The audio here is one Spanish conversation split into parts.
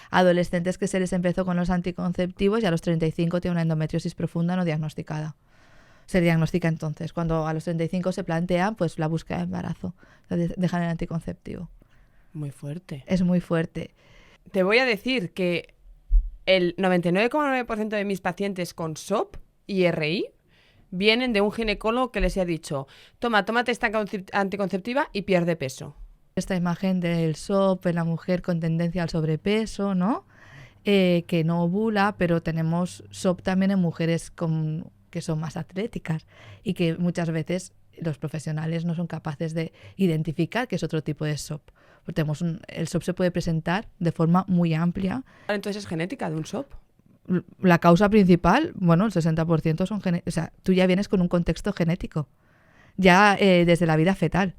adolescentes que se les empezó con los anticonceptivos y a los 35 tienen una endometriosis profunda no diagnosticada. Se diagnostica entonces, cuando a los 35 se plantea pues la búsqueda de embarazo, dejan el anticonceptivo. Muy fuerte. Es muy fuerte. Te voy a decir que el 99,9% de mis pacientes con SOP y RI vienen de un ginecólogo que les ha dicho, tómate esta anticonceptiva y pierde peso. Esta imagen del SOP en la mujer con tendencia al sobrepeso, ¿no? Que no ovula, pero tenemos SOP también en mujeres que son más atléticas y que muchas veces los profesionales no son capaces de identificar que es otro tipo de SOP. Porque el SOP se puede presentar de forma muy amplia. Entonces es genética de un SOP. La causa principal, bueno, el 60% son genéticos. O sea, tú ya vienes con un contexto genético, ya desde la vida fetal.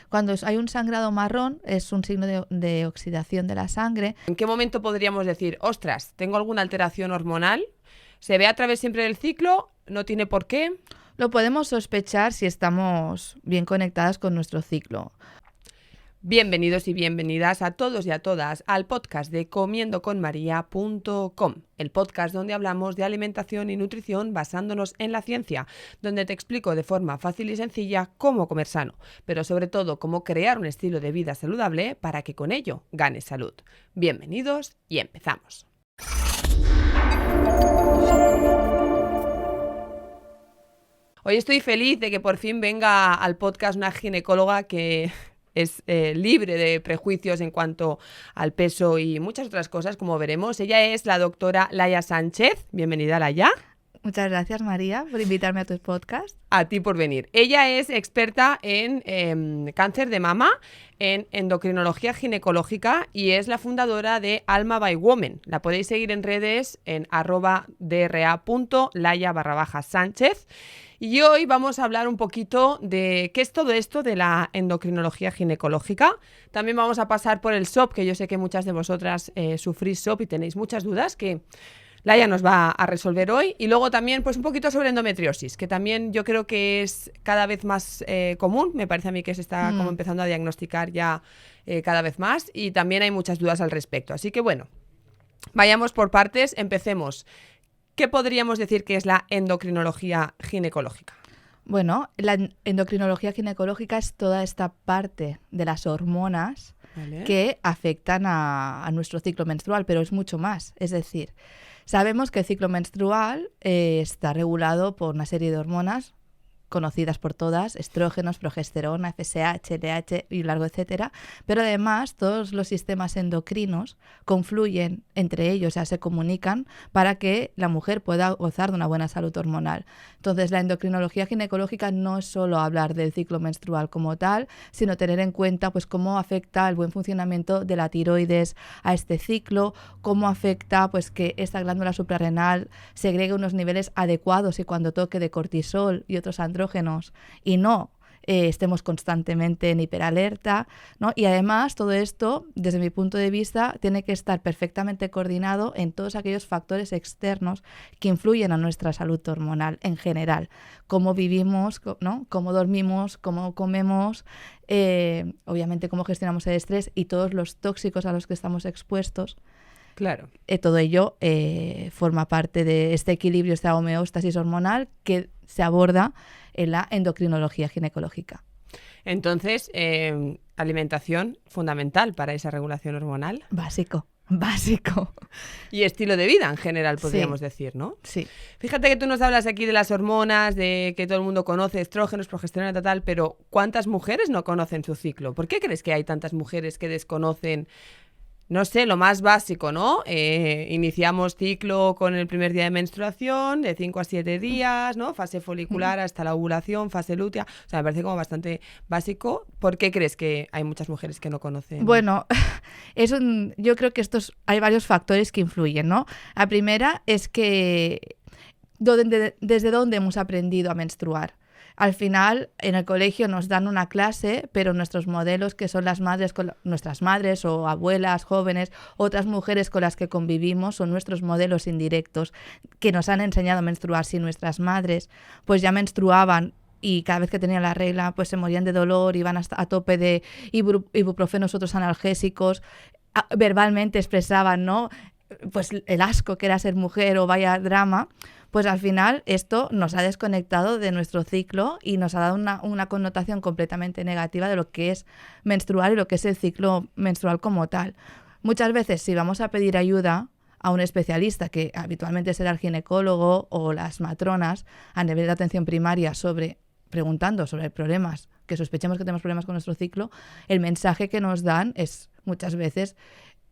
Cuando hay un sangrado marrón, es un signo de oxidación de la sangre. ¿En qué momento podríamos decir, ostras, tengo alguna alteración hormonal? ¿Se ve a través siempre del ciclo? ¿No tiene por qué? Lo podemos sospechar si estamos bien conectadas con nuestro ciclo. Bienvenidos y bienvenidas a todos y a todas al podcast de comiendoconmaria.com, el podcast donde hablamos de alimentación y nutrición basándonos en la ciencia, donde te explico de forma fácil y sencilla cómo comer sano, pero sobre todo cómo crear un estilo de vida saludable para que con ello ganes salud. Bienvenidos y empezamos. Hoy estoy feliz de que por fin venga al podcast una ginecóloga que es libre de prejuicios en cuanto al peso y muchas otras cosas, como veremos. Ella es la doctora Laia Sánchez. Bienvenida, Laia. Muchas gracias, María, por invitarme a tu podcast. A ti por venir. Ella es experta en cáncer de mama, en endocrinología ginecológica y es la fundadora de Alma by Women. La podéis seguir en redes en @dra.laia_sánchez. Y hoy vamos a hablar un poquito de qué es todo esto de la endocrinología ginecológica. También vamos a pasar por el SOP, que yo sé que muchas de vosotras sufrís SOP y tenéis muchas dudas que Laia nos va a resolver hoy. Y luego también pues un poquito sobre endometriosis, que también yo creo que es cada vez más común. Me parece a mí que se está como empezando a diagnosticar ya cada vez más y también hay muchas dudas al respecto. Así que bueno, vayamos por partes, empecemos. ¿Qué podríamos decir que es la endocrinología ginecológica? Bueno, la endocrinología ginecológica es toda esta parte de las hormonas, ¿vale?, que afectan a nuestro ciclo menstrual, pero es mucho más. Es decir, sabemos que el ciclo menstrual está regulado por una serie de hormonas conocidas por todas, estrógenos, progesterona, FSH, LH y largo etcétera, pero además todos los sistemas endocrinos confluyen entre ellos, o sea, se comunican para que la mujer pueda gozar de una buena salud hormonal. Entonces, la endocrinología ginecológica no es solo hablar del ciclo menstrual como tal, sino tener en cuenta pues cómo afecta el buen funcionamiento de la tiroides a este ciclo, cómo afecta pues que esta glándula suprarrenal segregue unos niveles adecuados y cuando toque de cortisol y otros andrógenos y no estemos constantemente en hiperalerta, ¿no? Y además todo esto, desde mi punto de vista, tiene que estar perfectamente coordinado en todos aquellos factores externos que influyen a nuestra salud hormonal en general. Cómo vivimos, ¿no?, cómo dormimos, cómo comemos, obviamente cómo gestionamos el estrés y todos los tóxicos a los que estamos expuestos. Claro. Todo ello forma parte de este equilibrio, esta homeostasis hormonal que se aborda en la endocrinología ginecológica. Entonces, alimentación fundamental para esa regulación hormonal. Básico. Y estilo de vida en general, podríamos decir, ¿no? Sí. Fíjate que tú nos hablas aquí de las hormonas, de que todo el mundo conoce estrógenos, progesterona, tal, pero ¿cuántas mujeres no conocen su ciclo? ¿Por qué crees que hay tantas mujeres que desconocen? No sé, lo más básico, ¿no? Iniciamos ciclo con el primer día de menstruación, de 5 a 7 días, ¿no? Fase folicular hasta la ovulación, fase lútea. O sea, me parece como bastante básico. ¿Por qué crees que hay muchas mujeres que no conocen? Bueno, yo creo que hay varios factores que influyen, ¿no? La primera es que desde dónde hemos aprendido a menstruar. Al final, en el colegio nos dan una clase, pero nuestros modelos, que son nuestras madres o abuelas, jóvenes, otras mujeres con las que convivimos, son nuestros modelos indirectos que nos han enseñado a menstruar. Si nuestras madres pues ya menstruaban y cada vez que tenían la regla pues se morían de dolor, iban a tope de ibuprofenos, otros analgésicos, verbalmente expresaban, ¿no?, pues el asco que era ser mujer o vaya drama, pues al final esto nos ha desconectado de nuestro ciclo y nos ha dado una connotación completamente negativa de lo que es menstrual y lo que es el ciclo menstrual como tal. Muchas veces, si vamos a pedir ayuda a un especialista, que habitualmente será el ginecólogo o las matronas, a nivel de atención primaria, preguntando sobre problemas, que sospechemos que tenemos problemas con nuestro ciclo, el mensaje que nos dan es muchas veces: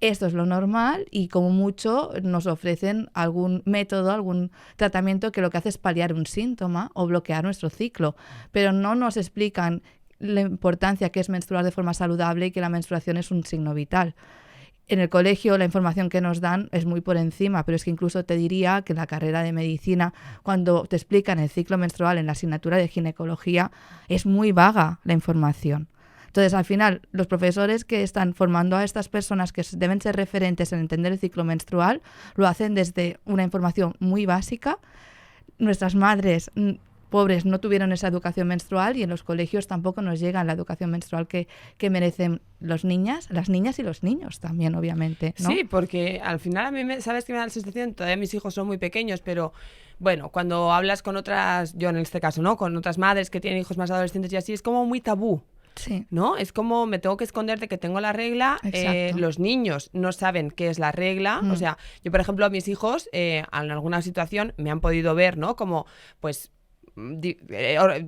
esto es lo normal, y como mucho nos ofrecen algún método, algún tratamiento que lo que hace es paliar un síntoma o bloquear nuestro ciclo, pero no nos explican la importancia que es menstruar de forma saludable y que la menstruación es un signo vital. En el colegio la información que nos dan es muy por encima, pero es que incluso te diría que en la carrera de medicina, cuando te explican el ciclo menstrual en la asignatura de ginecología, es muy vaga la información. Entonces, al final, los profesores que están formando a estas personas que deben ser referentes en entender el ciclo menstrual, lo hacen desde una información muy básica. Nuestras madres pobres no tuvieron esa educación menstrual, y en los colegios tampoco nos llega la educación menstrual que merecen las niñas y los niños también, obviamente, ¿no? Sí, porque al final a mí, ¿sabes qué me da la sensación? Todavía mis hijos son muy pequeños, pero bueno, cuando hablas con otras, yo en este caso, ¿no?, con otras madres que tienen hijos más adolescentes y así, es como muy tabú. Sí. ¿No? Es como me tengo que esconder de que tengo la regla. Los niños no saben qué es la regla. O sea, yo, por ejemplo, a mis hijos, en alguna situación me han podido ver, ¿no?, como, pues,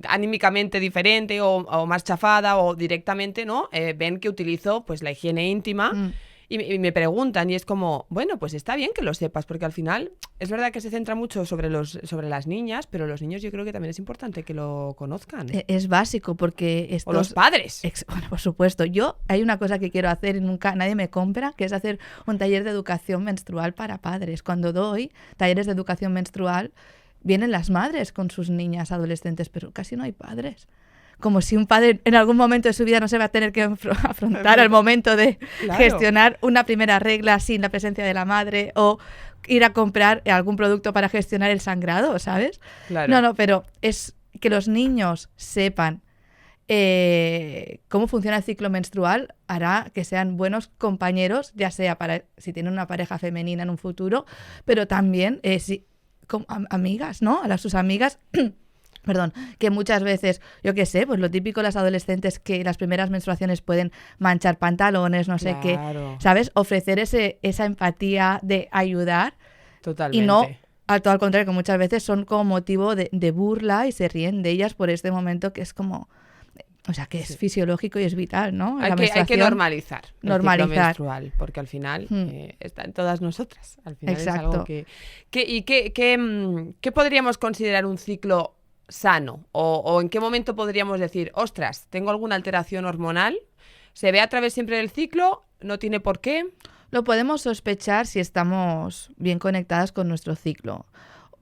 anímicamente diferente o más chafada, o directamente, ¿no? Ven que utilizo, pues, la higiene íntima. Y me preguntan, y es como, bueno, pues está bien que lo sepas, porque al final es verdad que se centra mucho sobre las niñas, pero los niños yo creo que también es importante que lo conozcan. Es básico, porque o los padres. Bueno, por supuesto. Hay una cosa que quiero hacer y nunca nadie me compra, que es hacer un taller de educación menstrual para padres. Cuando doy talleres de educación menstrual, vienen las madres con sus niñas adolescentes, pero casi no hay padres. Como si un padre en algún momento de su vida no se va a tener que afrontar al momento de gestionar una primera regla sin la presencia de la madre, o ir a comprar algún producto para gestionar el sangrado, ¿sabes? Claro. No, pero es que los niños sepan cómo funciona el ciclo menstrual, hará que sean buenos compañeros, ya sea para si tienen una pareja femenina en un futuro, pero también como amigas, ¿no? sus amigas. Perdón, que muchas veces, yo qué sé, pues lo típico, las adolescentes, que las primeras menstruaciones pueden manchar pantalones, no sé qué, ¿sabes? Ofrecer esa empatía de ayudar. Totalmente. Y no, al contrario, que muchas veces son como motivo de burla y se ríen de ellas por este momento que es como, o sea, que es fisiológico y es vital, ¿no? Hay que normalizar el ciclo menstrual, porque al final está en todas nosotras. Al final Exacto. Es algo ¿qué podríamos considerar un ciclo sano? ¿O en qué momento podríamos decir, ostras, tengo alguna alteración hormonal? ¿Se ve a través siempre del ciclo? ¿No tiene por qué? Lo podemos sospechar si estamos bien conectadas con nuestro ciclo.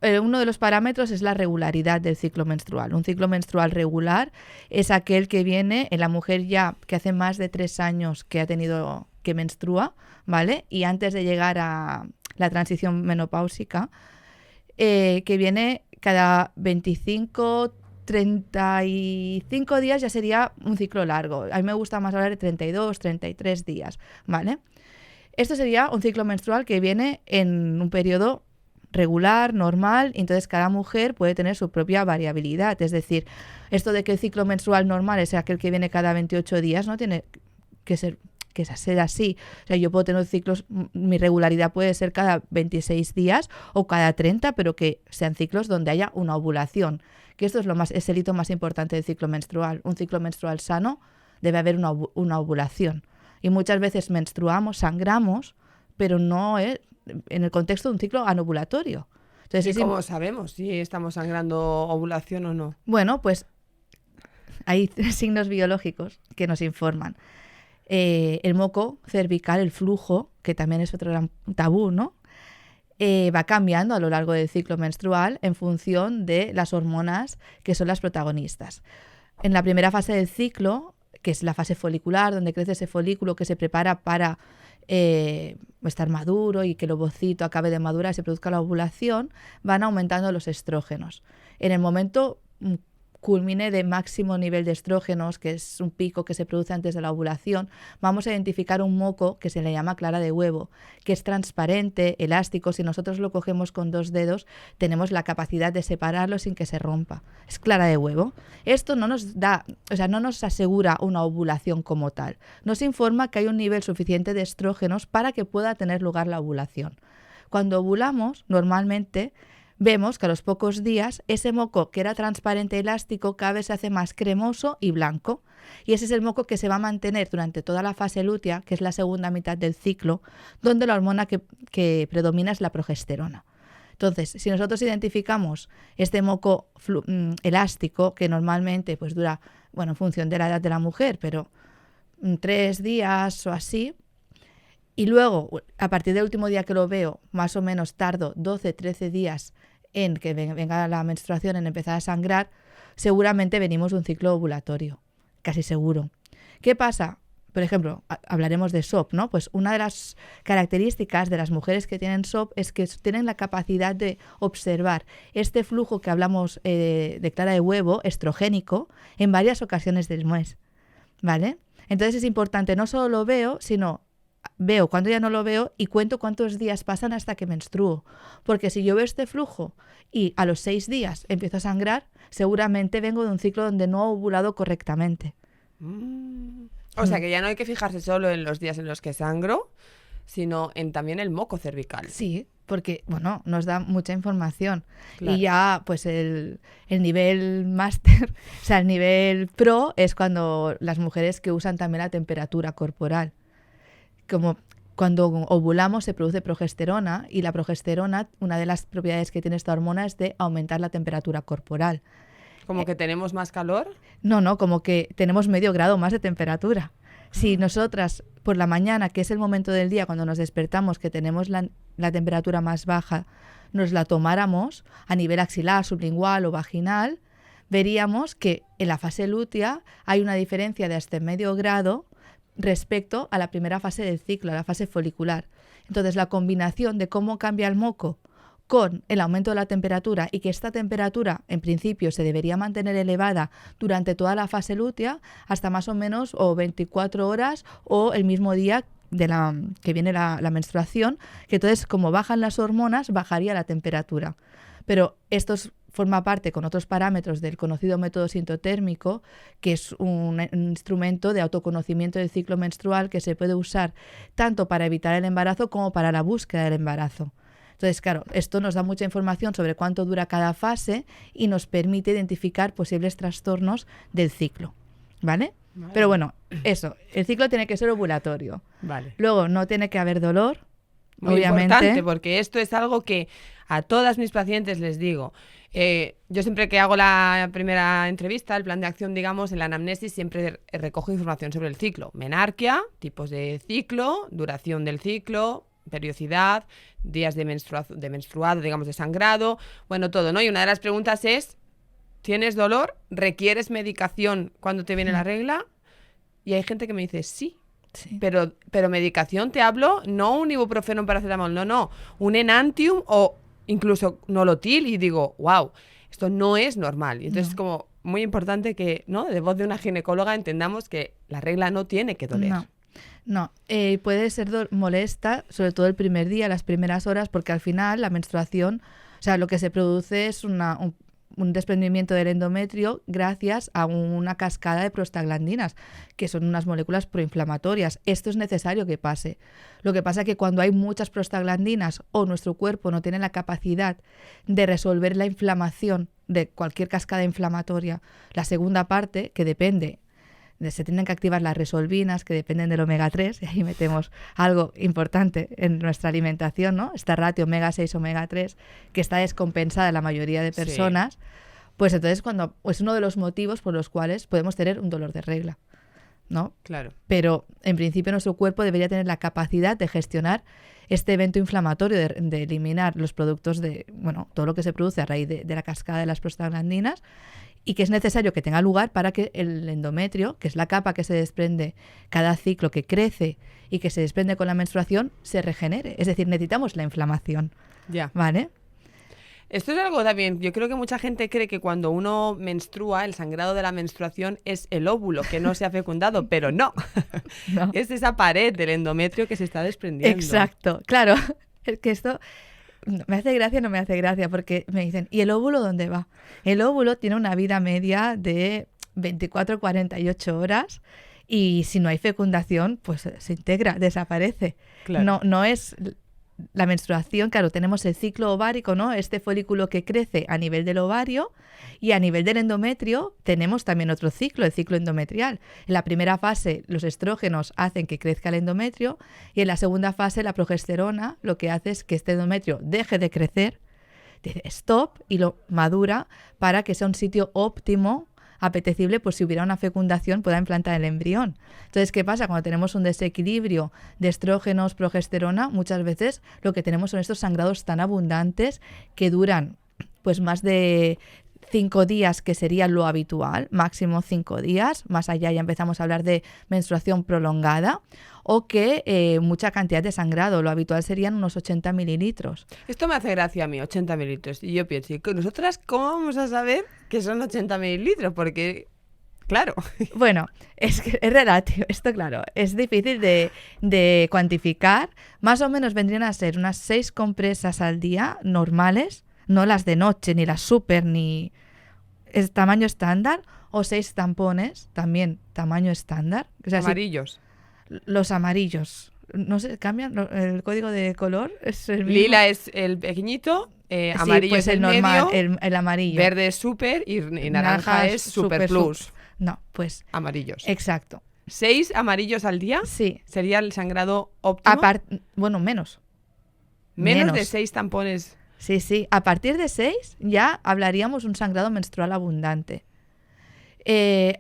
Uno de los parámetros es la regularidad del ciclo menstrual. Un ciclo menstrual regular es aquel que viene en la mujer ya que hace más de 3 años que menstrua, ¿vale? Y antes de llegar a la transición menopáusica, que viene cada 25, 35 días, ya sería un ciclo largo. A mí me gusta más hablar de 32, 33 días, ¿vale? Esto sería un ciclo menstrual que viene en un periodo regular, normal, y entonces cada mujer puede tener su propia variabilidad. Es decir, esto de que el ciclo menstrual normal es aquel que viene cada 28 días no tiene que ser así. O sea, yo puedo tener ciclos, mi regularidad puede ser cada 26 días o cada 30, pero que sean ciclos donde haya una ovulación, que esto es el hito más importante del ciclo menstrual. Un ciclo menstrual sano debe haber una ovulación. Y muchas veces menstruamos, sangramos, pero no es en el contexto de un ciclo anovulatorio. Entonces, ¿y cómo sabemos si estamos sangrando ovulación o no? Bueno, pues hay signos biológicos que nos informan. El moco cervical, el flujo, que también es otro gran tabú, ¿no? Va cambiando a lo largo del ciclo menstrual en función de las hormonas que son las protagonistas. En la primera fase del ciclo, que es la fase folicular, donde crece ese folículo que se prepara para estar maduro y que el ovocito acabe de madurar y se produzca la ovulación, van aumentando los estrógenos. En el momento culmine de máximo nivel de estrógenos, que es un pico que se produce antes de la ovulación, vamos a identificar un moco que se le llama clara de huevo, que es transparente, elástico. Si nosotros lo cogemos con 2 dedos, tenemos la capacidad de separarlo sin que se rompa. Es clara de huevo. Esto no nos da, no nos asegura una ovulación como tal. Nos informa que hay un nivel suficiente de estrógenos para que pueda tener lugar la ovulación. Cuando ovulamos, normalmente vemos que a los pocos días ese moco que era transparente y elástico cada vez se hace más cremoso y blanco. Y ese es el moco que se va a mantener durante toda la fase lútea, que es la segunda mitad del ciclo, donde la hormona que predomina es la progesterona. Entonces, si nosotros identificamos este moco elástico, que normalmente pues dura, en función de la edad de la mujer, pero 3 días o así, y luego, a partir del último día que lo veo, más o menos tardo 12, 13 días en que venga la menstruación, en empezar a sangrar, seguramente venimos de un ciclo ovulatorio, casi seguro. ¿Qué pasa? Por ejemplo, hablaremos de SOP, ¿no? Pues una de las características de las mujeres que tienen SOP es que tienen la capacidad de observar este flujo que hablamos de clara de huevo, estrogénico, en varias ocasiones del mes, ¿vale? Entonces es importante, no solo lo veo, sino veo cuando ya no lo veo y cuento cuántos días pasan hasta que menstruo. Porque si yo veo este flujo y a los 6 días empiezo a sangrar, seguramente vengo de un ciclo donde no he ovulado correctamente. O sea que ya no hay que fijarse solo en los días en los que sangro, sino en también el moco cervical. Sí, porque nos da mucha información. Claro. Y ya pues el nivel máster, o sea, el nivel pro es cuando las mujeres que usan también la temperatura corporal. Como cuando ovulamos se produce progesterona, y la progesterona, una de las propiedades que tiene esta hormona es de aumentar la temperatura corporal. ¿Como que tenemos más calor? No, como que tenemos medio grado más de temperatura. Si nosotras por la mañana, que es el momento del día cuando nos despertamos, que tenemos la temperatura más baja, nos la tomáramos a nivel axilar, sublingual o vaginal, veríamos que en la fase lútea hay una diferencia de hasta medio grado respecto a la primera fase del ciclo, a la fase folicular. Entonces, la combinación de cómo cambia el moco con el aumento de la temperatura, y que esta temperatura, en principio, se debería mantener elevada durante toda la fase lútea, hasta más o menos o 24 horas o el mismo día que viene la menstruación, que entonces, como bajan las hormonas, bajaría la temperatura. Pero esto forma parte con otros parámetros del conocido método sintotérmico, que es un instrumento de autoconocimiento del ciclo menstrual que se puede usar tanto para evitar el embarazo como para la búsqueda del embarazo. Entonces, claro, esto nos da mucha información sobre cuánto dura cada fase y nos permite identificar posibles trastornos del ciclo, ¿vale? Vale. Pero bueno, eso, el ciclo tiene que ser ovulatorio. Vale. Luego, no tiene que haber dolor, muy obviamente. Importante, porque esto es algo que a todas mis pacientes les digo. Yo siempre que hago la primera entrevista, el plan de acción, digamos, en la anamnesis, siempre recojo información sobre el ciclo. Menarquia, tipos de ciclo, duración del ciclo, periodicidad, días de menstruado, digamos, de sangrado, bueno, todo, ¿no? Y una de las preguntas es, ¿tienes dolor? ¿Requieres medicación cuando te viene la regla? Y hay gente que me dice, sí. Pero medicación, te hablo, no un ibuprofeno, un paracetamol, no, un Enantium o incluso Nolotil, y digo, wow, esto no es normal. Y entonces es como muy importante que, ¿no?, de voz de una ginecóloga entendamos que la regla no tiene que doler. No, puede ser molesta, sobre todo el primer día, las primeras horas, porque al final la menstruación, o sea, lo que se produce es un desprendimiento del endometrio gracias a una cascada de prostaglandinas, que son unas moléculas proinflamatorias. Esto es necesario que pase. Lo que pasa es que cuando hay muchas prostaglandinas o nuestro cuerpo no tiene la capacidad de resolver la inflamación de cualquier cascada inflamatoria, la segunda parte, que depende, se tienen que activar las resolvinas, que dependen del omega 3, y ahí metemos algo importante en nuestra alimentación, ¿no? Esta ratio omega 6, omega 3, que está descompensada en la mayoría de personas, sí. Pues entonces es uno de los motivos por los cuales podemos tener un dolor de regla, ¿no? Claro. Pero en principio nuestro cuerpo debería tener la capacidad de gestionar este evento inflamatorio, de eliminar los productos todo lo que se produce a raíz de la cascada de las prostaglandinas, y que es necesario que tenga lugar para que el endometrio, que es la capa que se desprende cada ciclo, que crece y que se desprende con la menstruación, se regenere. Es decir, necesitamos la inflamación. Ya. ¿Vale? Esto es algo también, yo creo que mucha gente cree que cuando uno menstrua, el sangrado de la menstruación es el óvulo que no se ha fecundado, pero no. No. Es esa pared del endometrio que se está desprendiendo. Exacto, claro. Es que esto me hace gracia, no me hace gracia, porque me dicen, ¿y el óvulo dónde va? El óvulo tiene una vida media de 24-48 horas y si no hay fecundación, pues se integra, desaparece. Claro. No es la menstruación, claro, tenemos el ciclo ovárico, ¿no? Este folículo que crece a nivel del ovario y a nivel del endometrio tenemos también otro ciclo, el ciclo endometrial. En la primera fase los estrógenos hacen que crezca el endometrio y en la segunda fase la progesterona lo que hace es que este endometrio deje de crecer, dice stop y lo madura para que sea un sitio óptimo, apetecible, pues si hubiera una fecundación pueda implantar el embrión. Entonces, ¿qué pasa? Cuando tenemos un desequilibrio de estrógenos, progesterona, muchas veces lo que tenemos son estos sangrados tan abundantes que duran pues más de 5 días, que sería lo habitual, máximo 5 días, más allá ya empezamos a hablar de menstruación prolongada, o que mucha cantidad de sangrado, lo habitual serían unos 80 mililitros. Esto me hace gracia a mí, 80 mililitros. Y yo pienso, ¿y nosotras cómo vamos a saber que son 80 mililitros? Porque, claro. Bueno, es que es relativo, esto claro, es difícil de cuantificar. Más o menos vendrían a ser unas 6 compresas al día normales, no las de noche, ni las super, ni es tamaño estándar, o 6 tampones, también tamaño estándar. O sea, Amarillos. Los amarillos, no sé, cambian, el código de color es el mismo. Lila es el pequeñito, amarillo pues es el normal, medio, el amarillo. verde es super y naranja es super plus. No, pues Amarillos. exacto. 6 amarillos al día Sí. sería el sangrado óptimo. Bueno, menos. Menos de 6 tampones. Sí. A partir de 6 ya hablaríamos un sangrado menstrual abundante.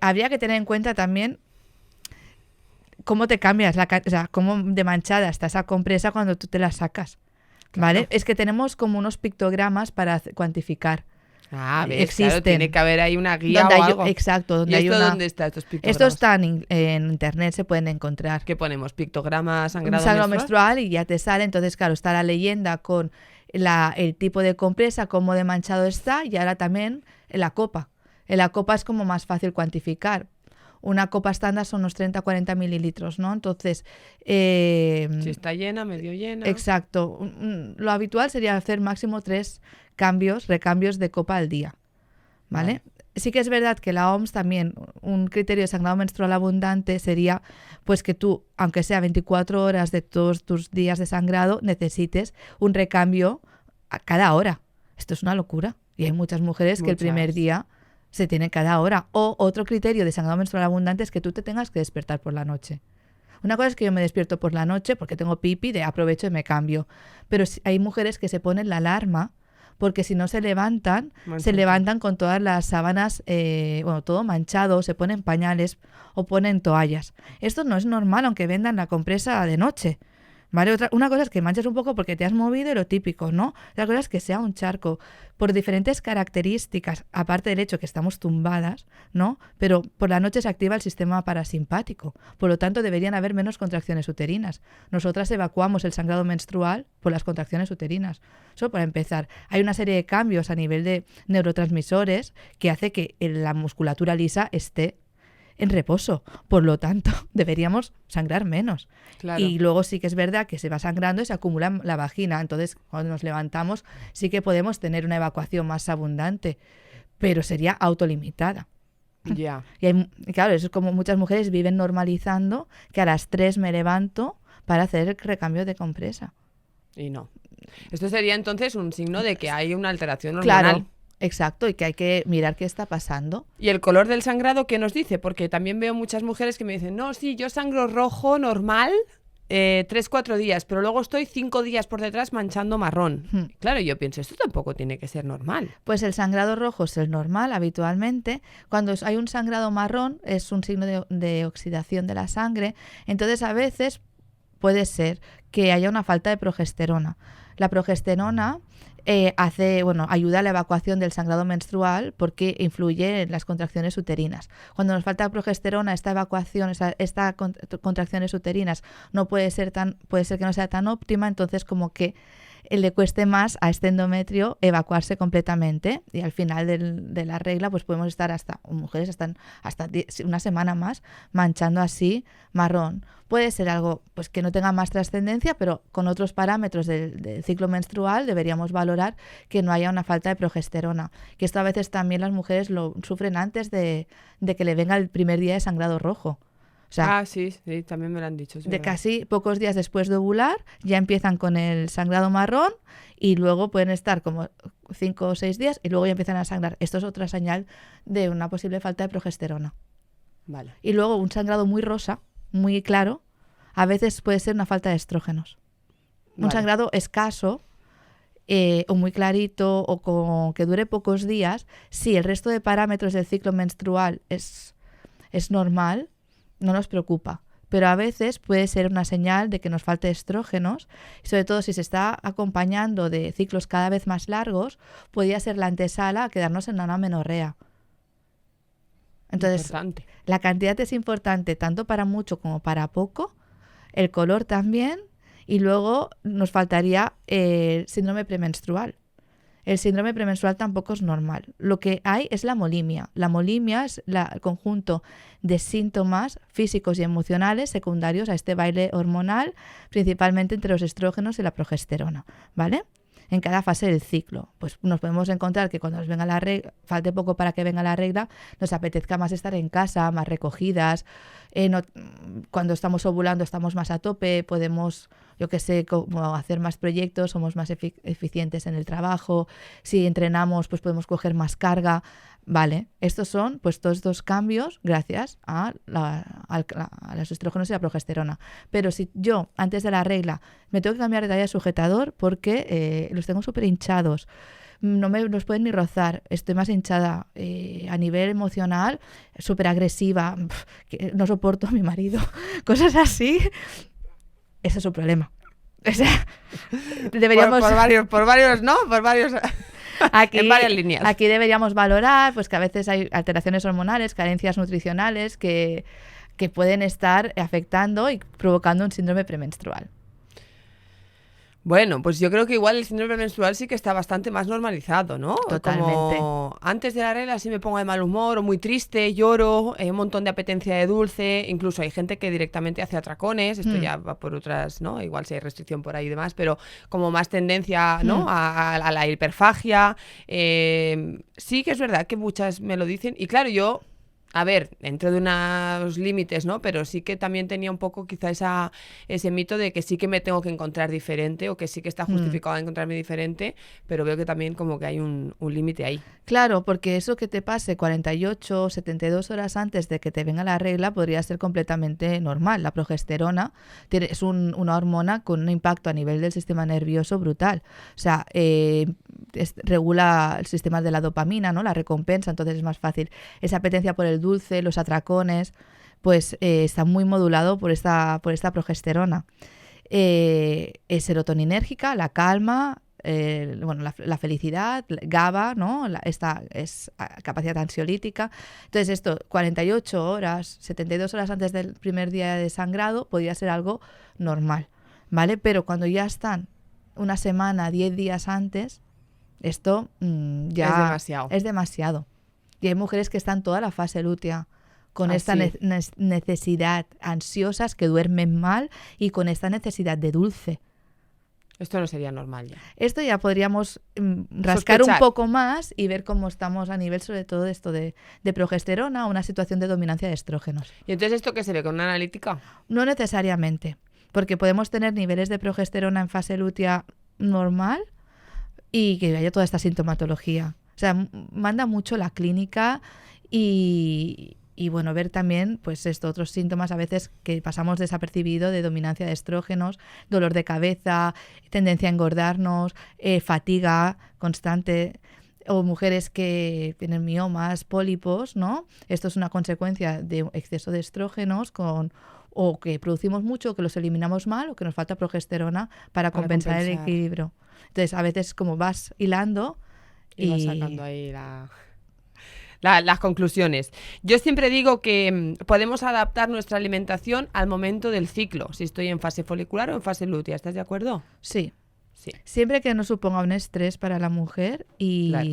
Habría que tener en cuenta también cómo te cambias, o sea, cómo de manchada está esa compresa cuando tú te la sacas. ¿Vale? Claro. Es que tenemos como unos pictogramas para cuantificar. ¿Ves? Existen. Claro, tiene que haber ahí una guía Donde o hay, algo. exacto. Donde ¿Y hay esto una... dónde está, estos pictogramas? Estos están en internet, se pueden encontrar. ¿Qué ponemos? ¿Pictograma Un sangrado sangrado menstrual? menstrual y ya te sale. Entonces, claro, está la leyenda con el tipo de compresa, cómo de manchado está, y ahora también la copa. En la copa es como más fácil cuantificar. Una copa estándar son unos 30-40 mililitros, ¿no? Entonces... si está llena, medio llena. Exacto. Lo habitual sería hacer máximo 3 recambios de copa al día, ¿vale? Sí que es verdad que la OMS también, un criterio de sangrado menstrual abundante sería pues que tú, aunque sea 24 horas de todos tus días de sangrado, necesites un recambio a cada hora. Esto es una locura. Y hay muchas mujeres que el primer día se tienen cada hora. O otro criterio de sangrado menstrual abundante es que tú te tengas que despertar por la noche. Una cosa es que yo me despierto por la noche porque tengo pipi, aprovecho y me cambio. Pero hay mujeres que se ponen la alarma porque si no se levantan con todas las sábanas, todo manchado, se ponen pañales o ponen toallas. Esto no es normal, aunque vendan la compresa de noche, ¿vale? Una cosa es que manches un poco porque te has movido y lo típico, ¿no? Otra cosa es que sea un charco por diferentes características, aparte del hecho que estamos tumbadas, ¿no? Pero por la noche se activa el sistema parasimpático, por lo tanto deberían haber menos contracciones uterinas. Nosotras evacuamos el sangrado menstrual por las contracciones uterinas. Eso para empezar. Hay una serie de cambios a nivel de neurotransmisores que hace que la musculatura lisa esté en reposo, por lo tanto deberíamos sangrar menos. Claro. Y luego sí que es verdad que se va sangrando y se acumula en la vagina, entonces cuando nos levantamos sí que podemos tener una evacuación más abundante, pero sería autolimitada. Ya. Y claro, eso es como muchas mujeres viven normalizando que a las 3 me levanto para hacer el recambio de compresa. Y no. Esto sería entonces un signo de que hay una alteración hormonal. Claro. Exacto, y que hay que mirar qué está pasando. ¿Y el color del sangrado qué nos dice? Porque también veo muchas mujeres que me dicen, no, sí, yo sangro rojo normal 3-4 días, pero luego estoy 5 días por detrás manchando marrón. Claro, yo pienso, esto tampoco tiene que ser normal. Pues el sangrado rojo es el normal habitualmente. Cuando hay un sangrado marrón es un signo de oxidación de la sangre. Entonces a veces puede ser que haya una falta de progesterona. La progesterona ayuda a la evacuación del sangrado menstrual porque influye en las contracciones uterinas. Cuando nos falta progesterona, esta evacuación, estas contracciones uterinas puede ser que no sea tan óptima, entonces como que le cueste más a este endometrio evacuarse completamente y al final de la regla pues podemos estar mujeres están hasta una semana más manchando así marrón. Puede ser algo pues que no tenga más trascendencia, pero con otros parámetros del ciclo menstrual deberíamos valorar que no haya una falta de progesterona, que esto a veces también las mujeres lo sufren antes de que le venga el primer día de sangrado rojo. O sea, sí, también me lo han dicho. De casi pocos días después de ovular ya empiezan con el sangrado marrón y luego pueden estar como 5 o 6 días y luego ya empiezan a sangrar. Esto es otra señal de una posible falta de progesterona. Vale. Y luego un sangrado muy rosa, muy claro, a veces puede ser una falta de estrógenos. Un sangrado escaso o muy clarito o con que dure pocos días, si el resto de parámetros del ciclo menstrual es normal, no nos preocupa, pero a veces puede ser una señal de que nos falte estrógenos, y sobre todo si se está acompañando de ciclos cada vez más largos, podría ser la antesala a quedarnos en una amenorrea. Entonces, la cantidad es importante tanto para mucho como para poco, el color también, y luego nos faltaría el síndrome premenstrual. El síndrome premenstrual tampoco es normal. Lo que hay es la molimia. La molimia es el conjunto de síntomas físicos y emocionales secundarios a este baile hormonal, principalmente entre los estrógenos y la progesterona, ¿vale? En cada fase del ciclo. Pues nos podemos encontrar que cuando nos venga la regla, falte poco para que venga la regla, nos apetezca más estar en casa, más recogidas. Cuando estamos ovulando estamos más a tope, podemos, yo qué sé, como hacer más proyectos, somos más eficientes en el trabajo. Si entrenamos, pues podemos coger más carga. Vale, estos son pues todos estos cambios gracias a los estrógenos y la progesterona. Pero si yo, antes de la regla, me tengo que cambiar de talla de sujetador porque los tengo súper hinchados, no me los pueden ni rozar, estoy más hinchada a nivel emocional, súper agresiva, que no soporto a mi marido, cosas así, ese es su problema. O sea, deberíamos... Por varios... Aquí, en varias líneas. Aquí deberíamos valorar pues que a veces hay alteraciones hormonales, carencias nutricionales que pueden estar afectando y provocando un síndrome premenstrual. Bueno, pues yo creo que igual el síndrome premenstrual sí que está bastante más normalizado, ¿no? Totalmente. Como antes de la regla sí me pongo de mal humor o muy triste, lloro, un montón de apetencia de dulce, incluso hay gente que directamente hace atracones, esto ya va por otras, ¿no? Igual si hay restricción por ahí y demás, pero como más tendencia, ¿no? A la hiperfagia. Sí que es verdad que muchas me lo dicen y claro, yo... A ver, dentro de unos límites, ¿no? Pero sí que también tenía un poco quizá ese mito de que sí que me tengo que encontrar diferente o que sí que está justificado encontrarme diferente, pero veo que también como que hay un límite ahí. Claro, porque eso que te pase 48 o 72 horas antes de que te venga la regla podría ser completamente normal. La progesterona es una hormona con un impacto a nivel del sistema nervioso brutal. O sea, regula el sistema de la dopamina, ¿no? La recompensa, entonces es más fácil. Esa apetencia por el dulce, los atracones, pues está muy modulado por esta progesterona. Es serotoninérgica, la calma, la felicidad, GABA, ¿no? Esta es capacidad ansiolítica. Entonces esto, 48 horas, 72 horas antes del primer día de sangrado podría ser algo normal, ¿vale? Pero cuando ya están una semana, 10 días antes, esto ya es demasiado. Y hay mujeres que están toda la fase lútea con esta necesidad, ansiosas, que duermen mal y con esta necesidad de dulce. Esto no sería normal ya. Esto ya podríamos rascar un poco más y ver cómo estamos a nivel sobre todo de esto de progesterona o una situación de dominancia de estrógenos. ¿Y entonces esto qué se ve con una analítica? No necesariamente, porque podemos tener niveles de progesterona en fase lútea normal y que haya toda esta sintomatología. O sea, manda mucho la clínica y bueno, ver también pues otros síntomas a veces que pasamos desapercibido de dominancia de estrógenos, dolor de cabeza, tendencia a engordarnos, fatiga constante, o mujeres que tienen miomas, pólipos, ¿no? Esto es una consecuencia de exceso de estrógenos o que producimos mucho, que los eliminamos mal o que nos falta progesterona para compensar el equilibrio. Entonces, a veces como vas hilando y vas sacando ahí las conclusiones. Yo siempre digo que podemos adaptar nuestra alimentación al momento del ciclo, si estoy en fase folicular o en fase lútea. ¿Estás de acuerdo? Sí. Sí. Siempre que no suponga un estrés para la mujer, Claro.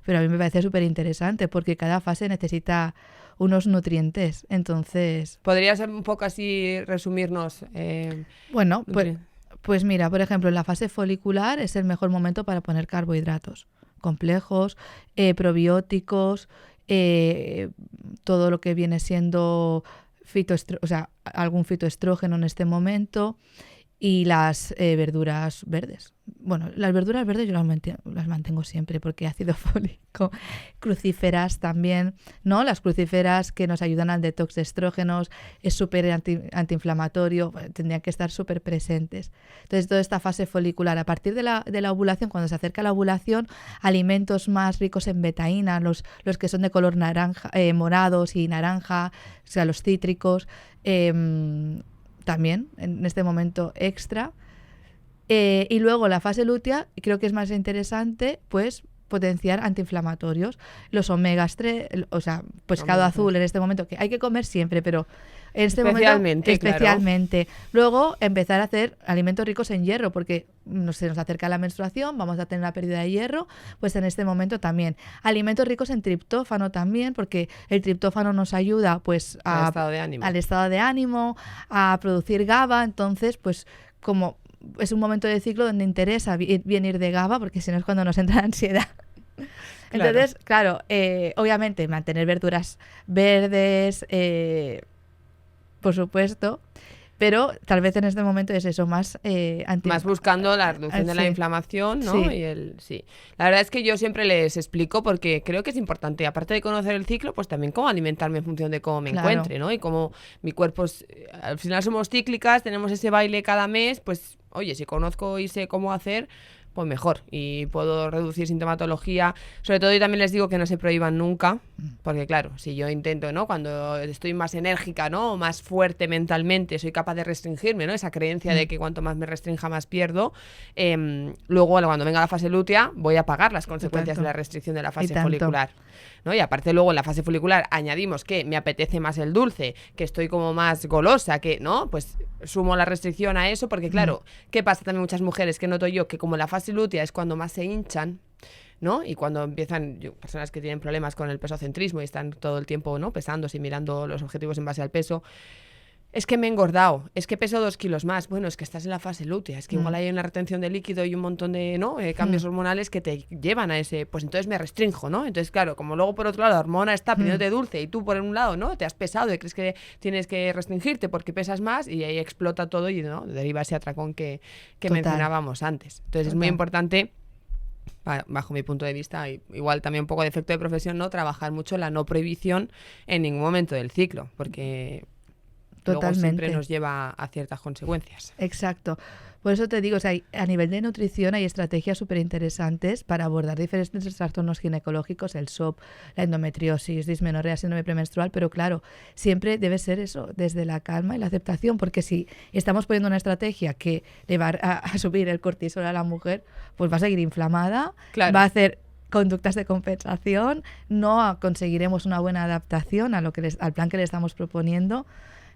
pero a mí me parece súper interesante porque cada fase necesita unos nutrientes. Entonces, ¿Podrías un poco así resumirnos? bueno, Nutri- pues mira, por ejemplo, en la fase folicular es el mejor momento para poner carbohidratos complejos, probióticos, eh, todo lo que viene siendo o sea, algún fitoestrógeno en este momento y las verduras verdes. Bueno, las verduras verdes yo las mantengo siempre porque ácido fólico, crucíferas también, ¿no? Las crucíferas que nos ayudan al detox de estrógenos, es súper antiinflamatorio, tendrían que estar súper presentes. Entonces, toda esta fase folicular, a partir de la ovulación, cuando se acerca la ovulación, alimentos más ricos en betaína, los que son de color naranja, morados y naranja, o sea, los cítricos, también en este momento extra. Y luego la fase lútea, creo que es más interesante, pues potenciar antiinflamatorios, los omegas 3, o sea, pescado azul en este momento, que hay que comer siempre, pero en este momento especialmente. Claro. Luego empezar a hacer alimentos ricos en hierro, porque se nos acerca la menstruación, vamos a tener una pérdida de hierro, pues en este momento también. Alimentos ricos en triptófano también, porque el triptófano nos ayuda pues al estado de ánimo, a producir GABA, entonces pues como es un momento de ciclo donde interesa bien ir de GABA, porque si no es cuando nos entra la ansiedad. Entonces, claro, obviamente mantener verduras verdes, por supuesto, pero tal vez en este momento es eso, más más buscando la reducción de la inflamación, ¿no? Sí. La verdad es que yo siempre les explico porque creo que es importante, aparte de conocer el ciclo, pues también cómo alimentarme en función de cómo me encuentre, ¿no? Y cómo mi cuerpo, al final somos cíclicas, tenemos ese baile cada mes, pues oye, si conozco y sé cómo hacer, pues mejor. Y puedo reducir sintomatología. Sobre todo, yo también les digo que no se prohíban nunca, porque claro, si yo intento, ¿no? Cuando estoy más enérgica, ¿no? Más fuerte mentalmente, soy capaz de restringirme, ¿no? Esa creencia de que cuanto más me restrinja, más pierdo. Luego, cuando venga la fase lútea, voy a pagar las consecuencias de la restricción de la fase folicular, ¿no? Y aparte luego en la fase folicular añadimos que me apetece más el dulce, que estoy como más golosa, que, ¿no? Pues sumo la restricción a eso, porque claro, ¿qué pasa también muchas mujeres que noto yo? Que como la fase lútea es cuando más se hinchan, ¿no? Y cuando empiezan, personas que tienen problemas con el pesocentrismo y están todo el tiempo, ¿no? Pesándose y mirando los objetivos en base al peso, es que me he engordado, es que peso 2 kilos más. Bueno, es que estás en la fase lútea, es que igual hay una retención de líquido y un montón de cambios hormonales que te llevan a ese, pues entonces me restrinjo, ¿no? Entonces, claro, como luego por otro lado la hormona está pidiéndote dulce y tú por un lado, ¿no? Te has pesado y crees que tienes que restringirte porque pesas más y ahí explota todo y, ¿no? Deriva ese atracón que mencionábamos antes. Entonces es muy importante, bajo mi punto de vista, igual también un poco de efecto de profesión, ¿no? Trabajar mucho la no prohibición en ningún momento del ciclo, porque luego siempre nos lleva a ciertas consecuencias. Exacto. Por eso te digo, o sea, a nivel de nutrición hay estrategias súper interesantes para abordar diferentes trastornos ginecológicos, el SOP, la endometriosis, dismenorrea, síndrome premenstrual, pero claro, siempre debe ser eso, desde la calma y la aceptación, porque si estamos poniendo una estrategia que le va a subir el cortisol a la mujer, pues va a seguir inflamada, va a hacer conductas de compensación, no conseguiremos una buena adaptación a al plan que le estamos proponiendo.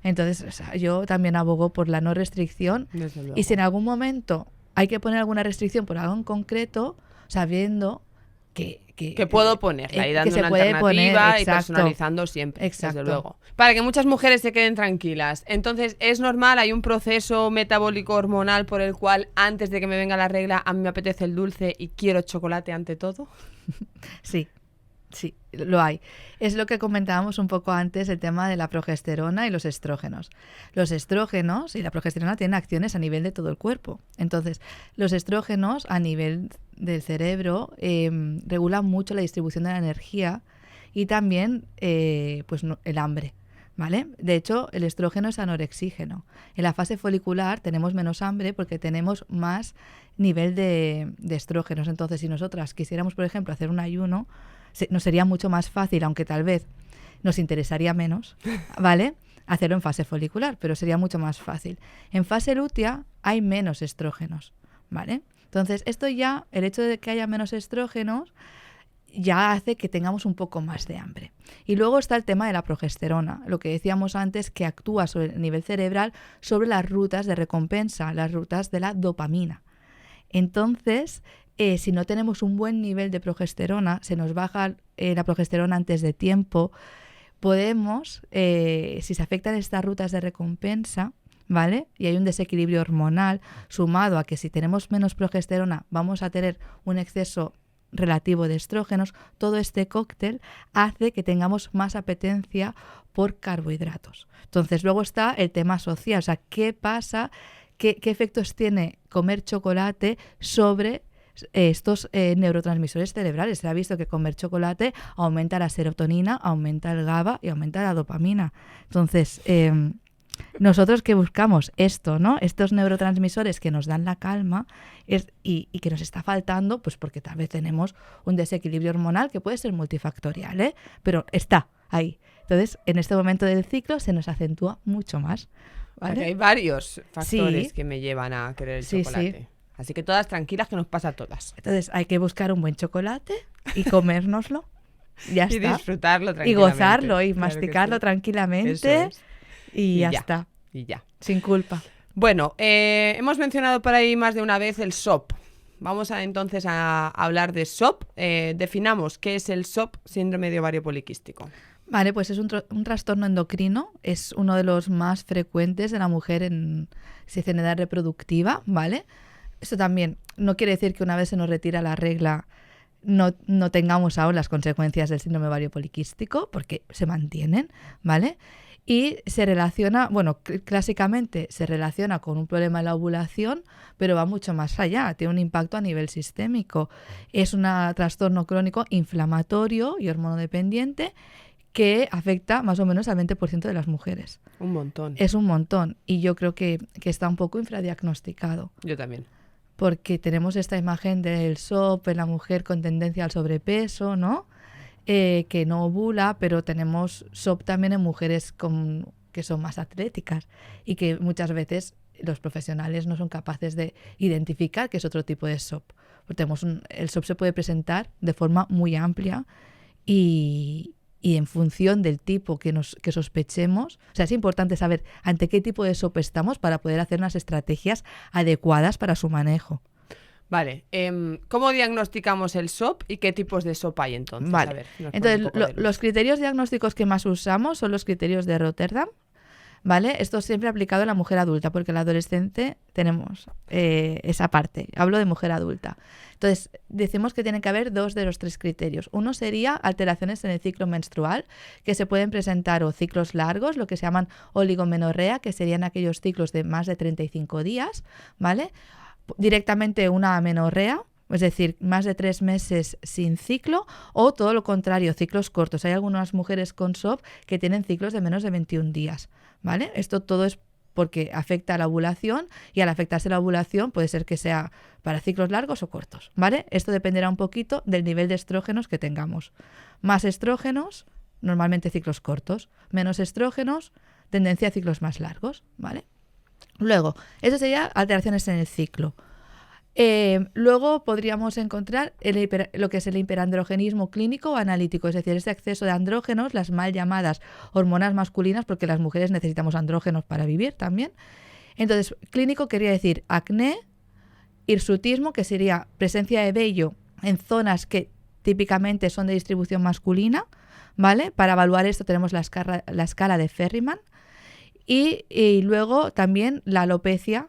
Entonces, o sea, yo también abogo por la no restricción y si en algún momento hay que poner alguna restricción por algo en concreto, sabiendo que puedo ponerla y dando una alternativa y personalizando siempre, desde luego. Para que muchas mujeres se queden tranquilas. Entonces, ¿es normal? ¿Hay un proceso metabólico hormonal por el cual antes de que me venga la regla a mí me apetece el dulce y quiero chocolate ante todo? Sí. Sí, lo hay. Es lo que comentábamos un poco antes, el tema de la progesterona y los estrógenos. Los estrógenos y la progesterona tienen acciones a nivel de todo el cuerpo. Entonces, los estrógenos a nivel del cerebro regulan mucho la distribución de la energía y también pues el hambre. ¿Vale? De hecho, el estrógeno es anorexígeno. En la fase folicular tenemos menos hambre porque tenemos más nivel de estrógenos. Entonces, si nosotras quisiéramos, por ejemplo, hacer un ayuno, nos sería mucho más fácil, aunque tal vez nos interesaría menos, ¿vale? Hacerlo en fase folicular, pero sería mucho más fácil. En fase lútea hay menos estrógenos, ¿vale? Entonces, esto ya, el hecho de que haya menos estrógenos, ya hace que tengamos un poco más de hambre. Y luego está el tema de la progesterona, lo que decíamos antes, que actúa sobre el nivel cerebral sobre las rutas de recompensa, las rutas de la dopamina. Entonces, si no tenemos un buen nivel de progesterona, se nos baja la progesterona antes de tiempo, podemos, si se afectan estas rutas de recompensa, ¿vale? Y hay un desequilibrio hormonal sumado a que si tenemos menos progesterona vamos a tener un exceso relativo de estrógenos, todo este cóctel hace que tengamos más apetencia por carbohidratos. Entonces luego está el tema social, o sea, ¿qué pasa? ¿Qué efectos tiene comer chocolate sobre estos neurotransmisores cerebrales? Se ha visto que comer chocolate aumenta la serotonina, aumenta el GABA y aumenta la dopamina. Entonces, nosotros que buscamos esto, ¿no? Estos neurotransmisores que nos dan la calma y que nos está faltando, pues porque tal vez tenemos un desequilibrio hormonal que puede ser multifactorial, ¿eh? Pero está ahí. Entonces, en este momento del ciclo se nos acentúa mucho más, ¿vale? Porque hay varios factores que me llevan a querer el chocolate. Sí. Así que todas tranquilas, que nos pasa a todas. Entonces, hay que buscar un buen chocolate y comérnoslo. Ya está. Y disfrutarlo tranquilamente. Y gozarlo y masticarlo tranquilamente. Y ya está. Y ya. Sin culpa. Bueno, hemos mencionado por ahí más de una vez el SOP. Vamos entonces a hablar de SOP. Definamos qué es el SOP, síndrome de ovario poliquístico. Vale, pues es un trastorno endocrino, es uno de los más frecuentes de la mujer en edad reproductiva, ¿vale? Esto también no quiere decir que una vez se nos retira la regla no tengamos aún las consecuencias del síndrome ovario poliquístico, porque se mantienen, ¿vale? Y se relaciona, bueno, clásicamente se relaciona con un problema en la ovulación, pero va mucho más allá, tiene un impacto a nivel sistémico. Es un trastorno crónico inflamatorio y hormonodependiente que afecta más o menos al 20% de las mujeres. Un montón. Es un montón y yo creo que está un poco infradiagnosticado. Yo también. Porque tenemos esta imagen del SOP en la mujer con tendencia al sobrepeso, ¿no? Que no ovula, pero tenemos SOP también en mujeres que son más atléticas y que muchas veces los profesionales no son capaces de identificar que es otro tipo de SOP. Porque el SOP se puede presentar de forma muy amplia y en función del tipo que sospechemos, o sea, es importante saber ante qué tipo de SOP estamos para poder hacer unas estrategias adecuadas para su manejo. Vale, ¿cómo diagnosticamos el SOP y qué tipos de SOP hay entonces? Vale, a ver, entonces los criterios diagnósticos que más usamos son los criterios de Rotterdam, ¿vale? Esto siempre aplicado a la mujer adulta, porque en la adolescente tenemos esa parte. Hablo de mujer adulta. Entonces, decimos que tiene que haber 2 de los 3 criterios. Uno sería alteraciones en el ciclo menstrual, que se pueden presentar o ciclos largos, lo que se llaman oligomenorrea, que serían aquellos ciclos de más de 35 días, ¿vale? Directamente una amenorrea, es decir, más de 3 meses sin ciclo, o todo lo contrario, ciclos cortos. Hay algunas mujeres con SOP que tienen ciclos de menos de 21 días, ¿vale? Esto todo es porque afecta a la ovulación y al afectarse la ovulación puede ser que sea para ciclos largos o cortos, ¿vale? Esto dependerá un poquito del nivel de estrógenos que tengamos. Más estrógenos, normalmente ciclos cortos. Menos estrógenos, tendencia a ciclos más largos, ¿vale? Luego, eso sería alteraciones en el ciclo. Luego podríamos encontrar lo que es el hiperandrogenismo clínico o analítico, es decir, este exceso de andrógenos, las mal llamadas hormonas masculinas, porque las mujeres necesitamos andrógenos para vivir también. Entonces, clínico quería decir acné, hirsutismo, que sería presencia de vello en zonas que típicamente son de distribución masculina, ¿vale? Para evaluar esto tenemos la escala de Ferriman. Y luego también la alopecia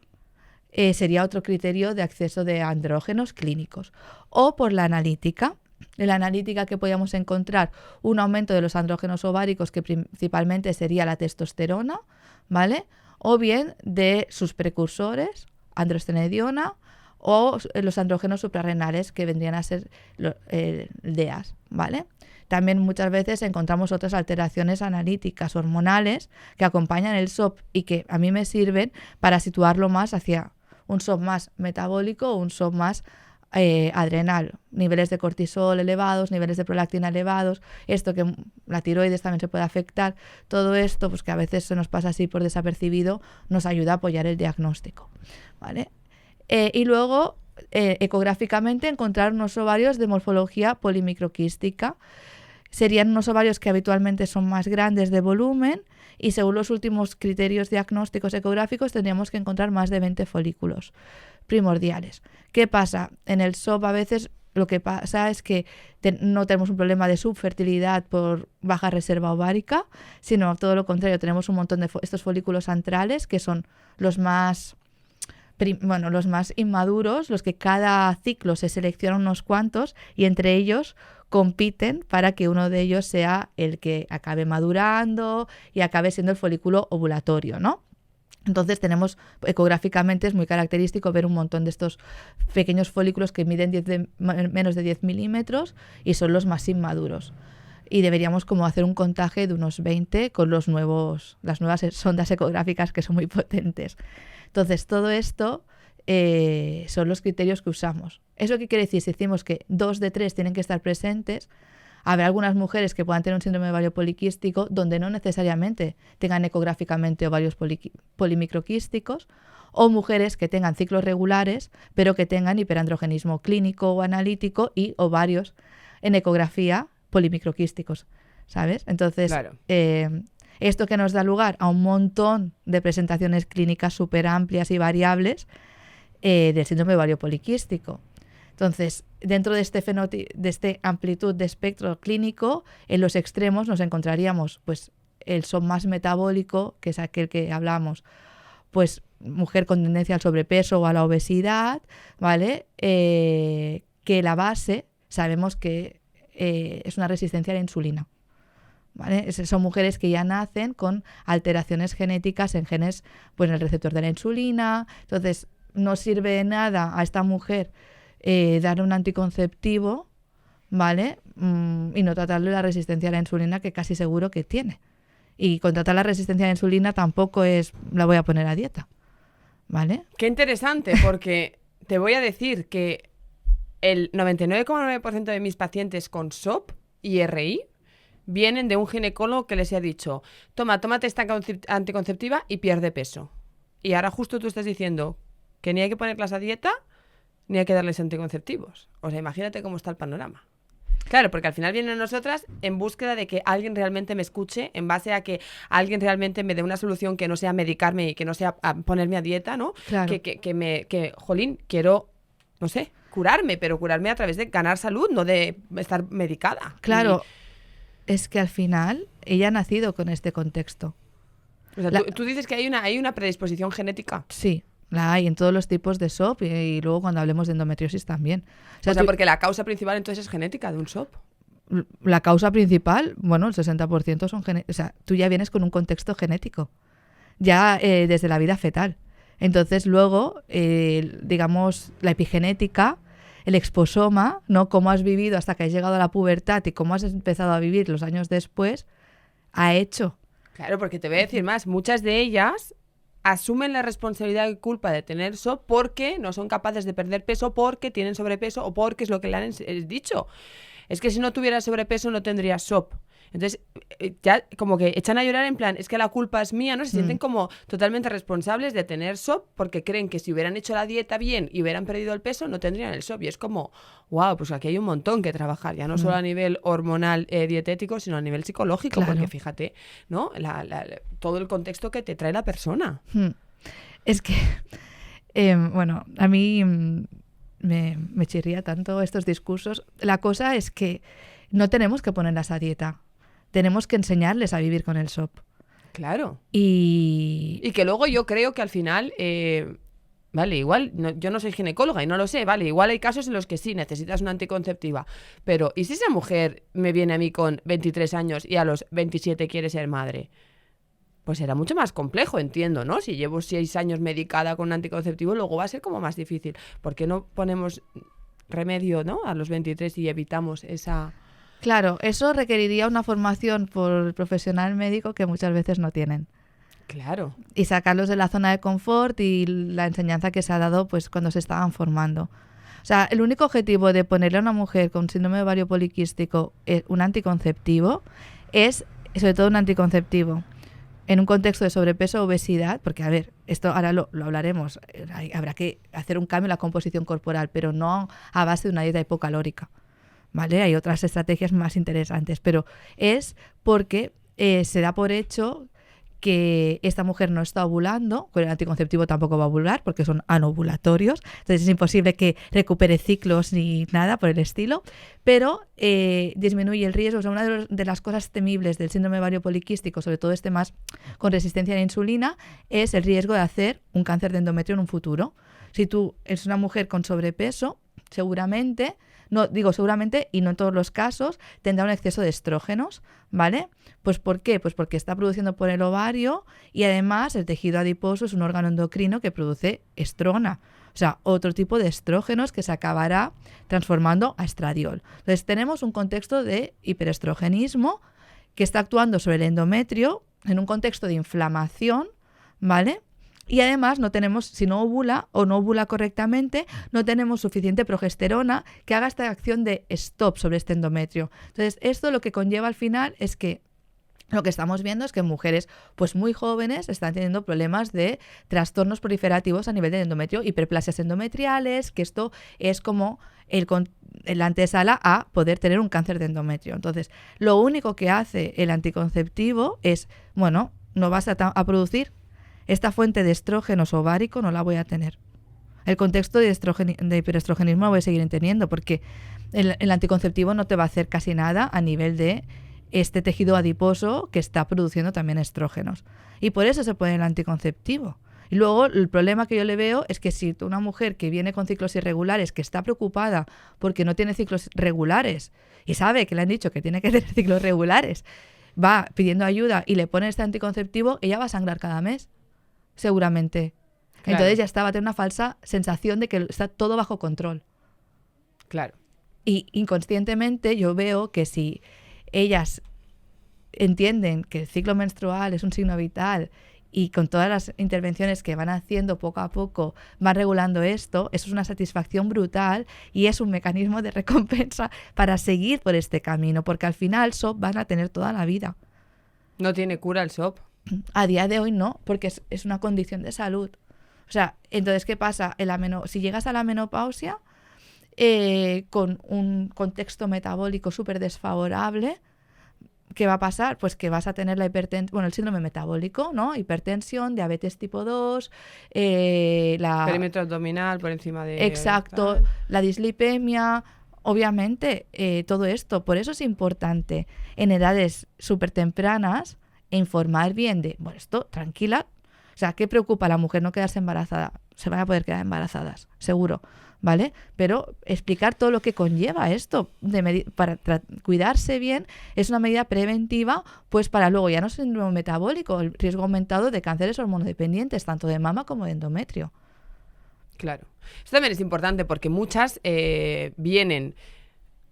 sería otro criterio de acceso de andrógenos clínicos. O por la analítica. En la analítica que podíamos encontrar un aumento de los andrógenos ováricos, que principalmente sería la testosterona, ¿vale? O bien de sus precursores, androstenediona, o los andrógenos suprarrenales, que vendrían a ser DEAs, ¿vale? También muchas veces encontramos otras alteraciones analíticas hormonales que acompañan el SOP y que a mí me sirven para situarlo más hacia un SOP más metabólico o un SOP más adrenal. Niveles de cortisol elevados, niveles de prolactina elevados, esto que la tiroides también se puede afectar, todo esto pues que a veces se nos pasa así por desapercibido, nos ayuda a apoyar el diagnóstico, ¿vale? Y luego ecográficamente encontrar unos ovarios de morfología polimicroquística. Serían unos ovarios que habitualmente son más grandes de volumen y según los últimos criterios diagnósticos ecográficos tendríamos que encontrar más de 20 folículos. primordiales. ¿Qué pasa? En el SOP a veces lo que pasa es que no tenemos un problema de subfertilidad por baja reserva ovárica, sino todo lo contrario, tenemos un montón de estos folículos antrales que son los más inmaduros, los que cada ciclo se seleccionan unos cuantos y entre ellos compiten para que uno de ellos sea el que acabe madurando y acabe siendo el folículo ovulatorio, ¿no? Entonces tenemos, ecográficamente es muy característico ver un montón de estos pequeños folículos que miden menos de 10 milímetros y son los más inmaduros. Y deberíamos como hacer un contaje de unos 20 con las nuevas sondas ecográficas que son muy potentes. Entonces todo esto son los criterios que usamos. ¿Eso qué quiere decir? Si decimos que 2 de 3 tienen que estar presentes, habrá algunas mujeres que puedan tener un síndrome de ovario poliquístico donde no necesariamente tengan ecográficamente ovarios polimicroquísticos, o mujeres que tengan ciclos regulares pero que tengan hiperandrogenismo clínico o analítico y ovarios en ecografía polimicroquísticos, ¿sabes? Entonces, claro. Esto que nos da lugar a un montón de presentaciones clínicas súper amplias y variables del síndrome de ovario poliquístico. Entonces, dentro de este amplitud de espectro clínico, en los extremos nos encontraríamos pues el SOP más metabólico, que es aquel que hablamos, pues mujer con tendencia al sobrepeso o a la obesidad, ¿vale? Que la base sabemos que es una resistencia a la insulina, ¿vale? Son mujeres que ya nacen con alteraciones genéticas en genes, pues en el receptor de la insulina. Entonces, no sirve de nada a esta mujer dar un anticonceptivo, ¿vale? Y no tratarle la resistencia a la insulina que casi seguro que tiene. Y con tratar la resistencia a la insulina tampoco es la voy a poner a dieta, ¿vale? Qué interesante, porque te voy a decir que el 99,9% de mis pacientes con SOP y RI vienen de un ginecólogo que les ha dicho, tómate esta anticonceptiva y pierde peso. Y ahora justo tú estás diciendo que ni hay que ponerlas a dieta ni hay que darles anticonceptivos. O sea, imagínate cómo está el panorama. Claro, porque al final vienen nosotras en búsqueda de que alguien realmente me escuche, en base a que alguien realmente me dé una solución que no sea medicarme y que no sea ponerme a dieta, ¿no? Claro. Jolín, quiero, no sé, curarme, pero curarme a través de ganar salud, no de estar medicada. Claro, es que al final ella ha nacido con este contexto. O sea, tú dices que hay una predisposición genética. Sí. La hay en todos los tipos de SOP y luego cuando hablemos de endometriosis también. O sea, porque la causa principal entonces es genética de un SOP. La causa principal, bueno, el 60% son genéticos. O sea, tú ya vienes con un contexto genético, ya desde la vida fetal. Entonces luego, digamos, la epigenética, el exposoma, ¿no? Cómo has vivido hasta que has llegado a la pubertad y cómo has empezado a vivir los años después, ha hecho. Claro, porque te voy a decir más, muchas de ellas asumen la responsabilidad y culpa de tener SOP porque no son capaces de perder peso, porque tienen sobrepeso o porque es lo que le han dicho. Es que si no tuviera sobrepeso no tendría SOP. Entonces, ya como que echan a llorar en plan, es que la culpa es mía, ¿no? Se sienten como totalmente responsables de tener SOP porque creen que si hubieran hecho la dieta bien y hubieran perdido el peso, no tendrían el SOP. Y es como, wow, pues aquí hay un montón que trabajar, ya no solo a nivel hormonal dietético, sino a nivel psicológico, claro. Porque fíjate, ¿no? Todo el contexto que te trae la persona. Es que, bueno, a mí me chirría tanto estos discursos. La cosa es que no tenemos que ponerlas a dieta. Tenemos que enseñarles a vivir con el SOP. Claro. Y que luego yo creo que al final, vale, igual, yo no soy ginecóloga y no lo sé, vale, igual hay casos en los que sí, necesitas una anticonceptiva, pero ¿y si esa mujer me viene a mí con 23 años y a los 27 quiere ser madre? Pues será mucho más complejo, entiendo, ¿no? Si llevo 6 años medicada con un anticonceptivo, luego va a ser como más difícil. ¿Por qué no ponemos remedio, ¿no? A los 23 y evitamos esa... Claro, eso requeriría una formación por el profesional médico que muchas veces no tienen. Claro. Y sacarlos de la zona de confort y la enseñanza que se ha dado pues cuando se estaban formando. O sea, el único objetivo de ponerle a una mujer con síndrome de ovario poliquístico un anticonceptivo es, sobre todo un anticonceptivo, en un contexto de sobrepeso o obesidad, porque a ver, esto ahora lo hablaremos, habrá que hacer un cambio en la composición corporal, pero no a base de una dieta hipocalórica. ¿Vale? Hay otras estrategias más interesantes, pero es porque se da por hecho que esta mujer no está ovulando, con el anticonceptivo tampoco va a ovular porque son anovulatorios, entonces es imposible que recupere ciclos ni nada por el estilo, pero disminuye el riesgo. O sea, una de las cosas temibles del síndrome ovario poliquístico, sobre todo este más con resistencia a la insulina, es el riesgo de hacer un cáncer de endometrio en un futuro. Si tú eres una mujer con sobrepeso, seguramente, no digo seguramente y no en todos los casos, tendrá un exceso de estrógenos, ¿vale? Pues ¿por qué? Pues porque está produciendo por el ovario y además el tejido adiposo es un órgano endocrino que produce estrona, o sea, otro tipo de estrógenos que se acabará transformando a estradiol. Entonces tenemos un contexto de hiperestrogenismo que está actuando sobre el endometrio en un contexto de inflamación, ¿vale? Y además no tenemos, si no ovula o no ovula correctamente, no tenemos suficiente progesterona que haga esta acción de stop sobre este endometrio. Entonces, esto lo que conlleva al final es que lo que estamos viendo es que mujeres pues muy jóvenes están teniendo problemas de trastornos proliferativos a nivel del endometrio, hiperplasias endometriales, que esto es como la antesala a poder tener un cáncer de endometrio. Entonces, lo único que hace el anticonceptivo es, bueno, no vas a producir esta fuente de estrógenos ovárico, no la voy a tener. El contexto de hiperestrogenismo lo voy a seguir teniendo porque el anticonceptivo no te va a hacer casi nada a nivel de este tejido adiposo que está produciendo también estrógenos. Y por eso se pone el anticonceptivo. Y luego el problema que yo le veo es que si una mujer que viene con ciclos irregulares, que está preocupada porque no tiene ciclos regulares y sabe que le han dicho que tiene que tener ciclos regulares, va pidiendo ayuda y le pone este anticonceptivo, ella va a sangrar cada mes. Seguramente. Claro. Entonces ya va a tener una falsa sensación de que está todo bajo control. Claro. Y inconscientemente yo veo que si ellas entienden que el ciclo menstrual es un signo vital y con todas las intervenciones que van haciendo poco a poco van regulando esto, eso es una satisfacción brutal y es un mecanismo de recompensa para seguir por este camino, porque al final SOP van a tener toda la vida. ¿No tiene cura el SOP? A día de hoy no, porque es una condición de salud. O sea, entonces, ¿qué pasa? Si llegas a la menopausia con un contexto metabólico súper desfavorable, ¿qué va a pasar? Pues que vas a tener el síndrome metabólico, ¿no? Hipertensión, diabetes tipo 2, perímetro abdominal por encima de... Exacto, la dislipemia... Obviamente, todo esto. Por eso es importante en edades súper tempranas informar bien de, bueno, esto, tranquila. O sea, ¿qué preocupa a la mujer no quedarse embarazada? Se van a poder quedar embarazadas, seguro, ¿vale? Pero explicar todo lo que conlleva esto para cuidarse bien es una medida preventiva, pues para luego ya no síndrome metabólico, el riesgo aumentado de cánceres hormonodependientes, tanto de mama como de endometrio. Claro. Esto también es importante porque muchas vienen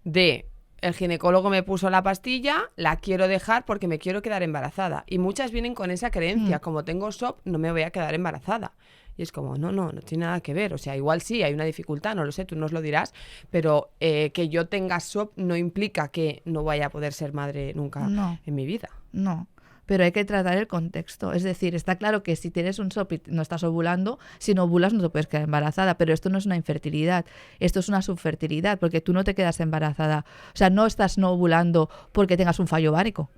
de... El ginecólogo me puso la pastilla, la quiero dejar porque me quiero quedar embarazada. Y muchas vienen con esa creencia, como tengo SOP, no me voy a quedar embarazada. Y es como, no tiene nada que ver. O sea, igual sí, hay una dificultad, no lo sé, tú nos lo dirás, pero que yo tenga SOP no implica que no vaya a poder ser madre nunca en mi vida. No. Pero hay que tratar el contexto. Es decir, está claro que si tienes un SOP y no estás ovulando, si no ovulas no te puedes quedar embarazada, pero esto no es una infertilidad, esto es una subfertilidad, porque tú no te quedas embarazada. O sea, no estás no ovulando porque tengas un fallo ovárico,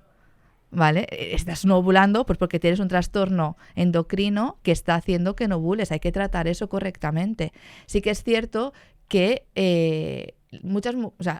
¿vale? Estás no ovulando pues porque tienes un trastorno endocrino que está haciendo que no ovules. Hay que tratar eso correctamente. Sí que es cierto que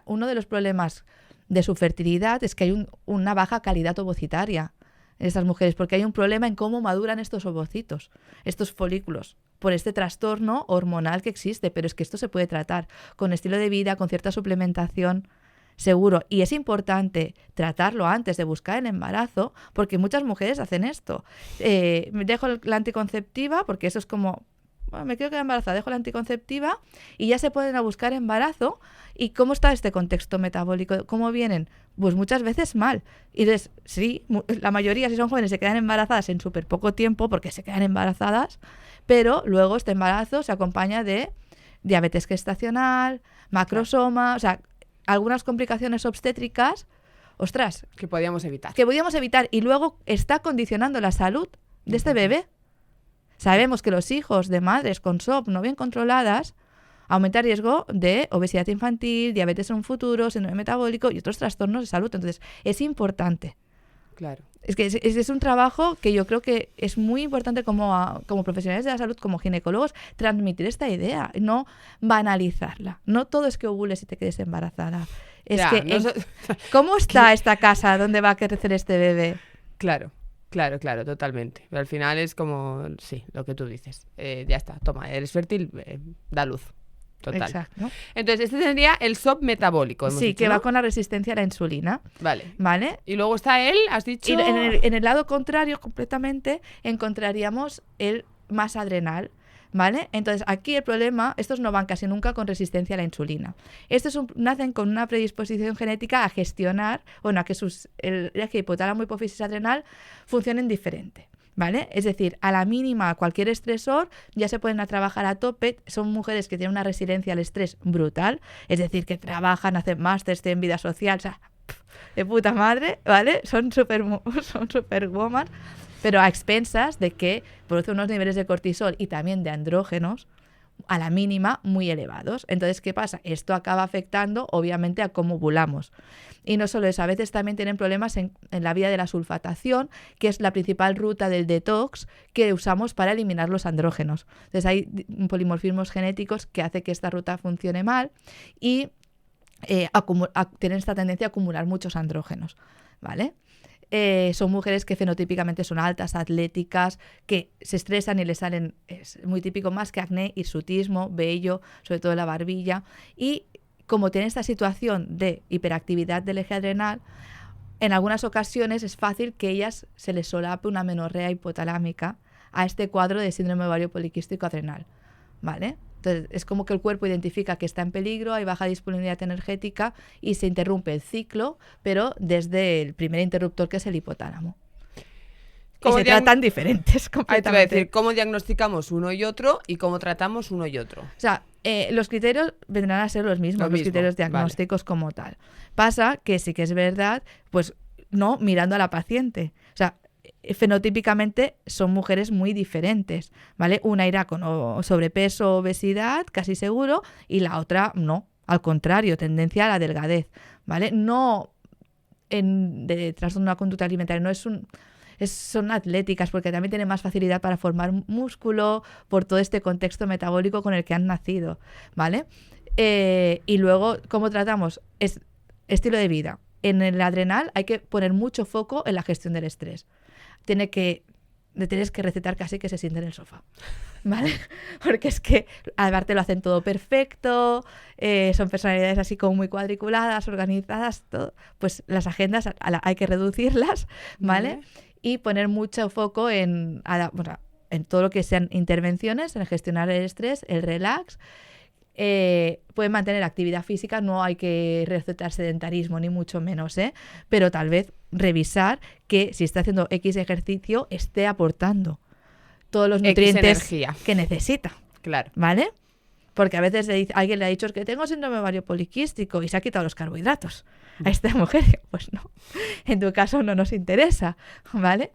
uno de los problemas de subfertilidad es que hay una baja calidad ovocitaria en estas mujeres, porque hay un problema en cómo maduran estos ovocitos, estos folículos, por este trastorno hormonal que existe, pero es que esto se puede tratar con estilo de vida, con cierta suplementación, seguro. Y es importante tratarlo antes de buscar el embarazo, porque muchas mujeres hacen esto. Me dejo la anticonceptiva, porque eso es como... Bueno, me quiero quedar embarazada, dejo la anticonceptiva y ya se ponen a buscar embarazo. ¿Y cómo está este contexto metabólico? ¿Cómo vienen? Pues muchas veces mal. Y entonces, sí, la mayoría, si son jóvenes, se quedan embarazadas en súper poco tiempo porque se quedan embarazadas, pero luego este embarazo se acompaña de diabetes gestacional, macrosoma, o sea, algunas complicaciones obstétricas, ostras. Que podíamos evitar. Que podíamos evitar y luego está condicionando la salud de este bebé. Sabemos que los hijos de madres con SOP no bien controladas aumentan riesgo de obesidad infantil, diabetes en un futuro, síndrome metabólico y otros trastornos de salud. Entonces, es importante. Claro. Es que es un trabajo que yo creo que es muy importante como profesionales de la salud, como ginecólogos, transmitir esta idea, no banalizarla. No todo es que ovules y te quedes embarazada. Es Ya, que, ¿cómo está esta casa donde va a crecer este bebé? Claro, totalmente. Pero al final es como, sí, lo que tú dices. Ya está, toma, eres fértil, da luz. Total. Exacto. Entonces, este sería el SOP metabólico. Hemos Sí, dicho, que ¿no? va con la resistencia a la insulina. Vale. ¿Vale? Y luego está él, has dicho... Y en el lado contrario, completamente, encontraríamos el más adrenal. ¿Vale? Entonces, aquí el problema, estos no van casi nunca con resistencia a la insulina. Estos nacen con una predisposición genética a gestionar, bueno, a que el eje hipotálamo hipófisis adrenal funcionen diferente. ¿Vale? Es decir, a la mínima, cualquier estresor, ya se pueden a trabajar a tope. Son mujeres que tienen una resiliencia al estrés brutal, es decir, que trabajan, hacen másters, tienen vida social, o sea, de puta madre, ¿vale? Son superwoman, pero a expensas de que producen unos niveles de cortisol y también de andrógenos a la mínima muy elevados. Entonces, ¿qué pasa? Esto acaba afectando, obviamente, a cómo ovulamos. Y no solo eso, a veces también tienen problemas en la vía de la sulfatación, que es la principal ruta del detox que usamos para eliminar los andrógenos. Entonces, hay polimorfismos genéticos que hacen que esta ruta funcione mal y tienen esta tendencia a acumular muchos andrógenos, ¿vale? Son mujeres que fenotípicamente son altas, atléticas, que se estresan y les salen, es muy típico más que acné, hirsutismo, vello, sobre todo en la barbilla. Y como tienen esta situación de hiperactividad del eje adrenal, en algunas ocasiones es fácil que ellas se les solape una menorrea hipotalámica a este cuadro de síndrome ovario poliquístico adrenal, ¿vale? Entonces, es como que el cuerpo identifica que está en peligro, hay baja disponibilidad energética y se interrumpe el ciclo, pero desde el primer interruptor, que es el hipotálamo. Y se tratan diferentes completamente. Te voy a decir, ¿cómo diagnosticamos uno y otro y cómo tratamos uno y otro? O sea, los criterios vendrán a ser los mismos, los criterios diagnósticos como tal. Pasa que sí que es verdad, pues no mirando a la paciente. O sea, fenotípicamente son mujeres muy diferentes, ¿vale? Una irá con sobrepeso, obesidad, casi seguro, y la otra no, al contrario, tendencia a la delgadez, ¿vale? No de trastorno de la conducta alimentaria, no son atléticas porque también tienen más facilidad para formar músculo por todo este contexto metabólico con el que han nacido, ¿vale? Y luego, ¿cómo tratamos? Es estilo de vida. En el adrenal hay que poner mucho foco en la gestión del estrés. Le tienes que recetar casi que se siente en el sofá, ¿vale? Porque es que aparte lo hacen todo perfecto, son personalidades así como muy cuadriculadas, organizadas, todo. Pues las agendas hay que reducirlas, ¿vale? Y poner mucho foco en todo lo que sean intervenciones, en gestionar el estrés, el relax. Pueden mantener actividad física, no hay que recetar sedentarismo ni mucho menos, pero tal vez revisar que si está haciendo X ejercicio esté aportando todos los nutrientes que necesita. Claro. ¿Vale? Porque a veces alguien le ha dicho que tengo síndrome ovario poliquístico y se ha quitado los carbohidratos a esta mujer. Pues no, en tu caso no nos interesa, ¿vale?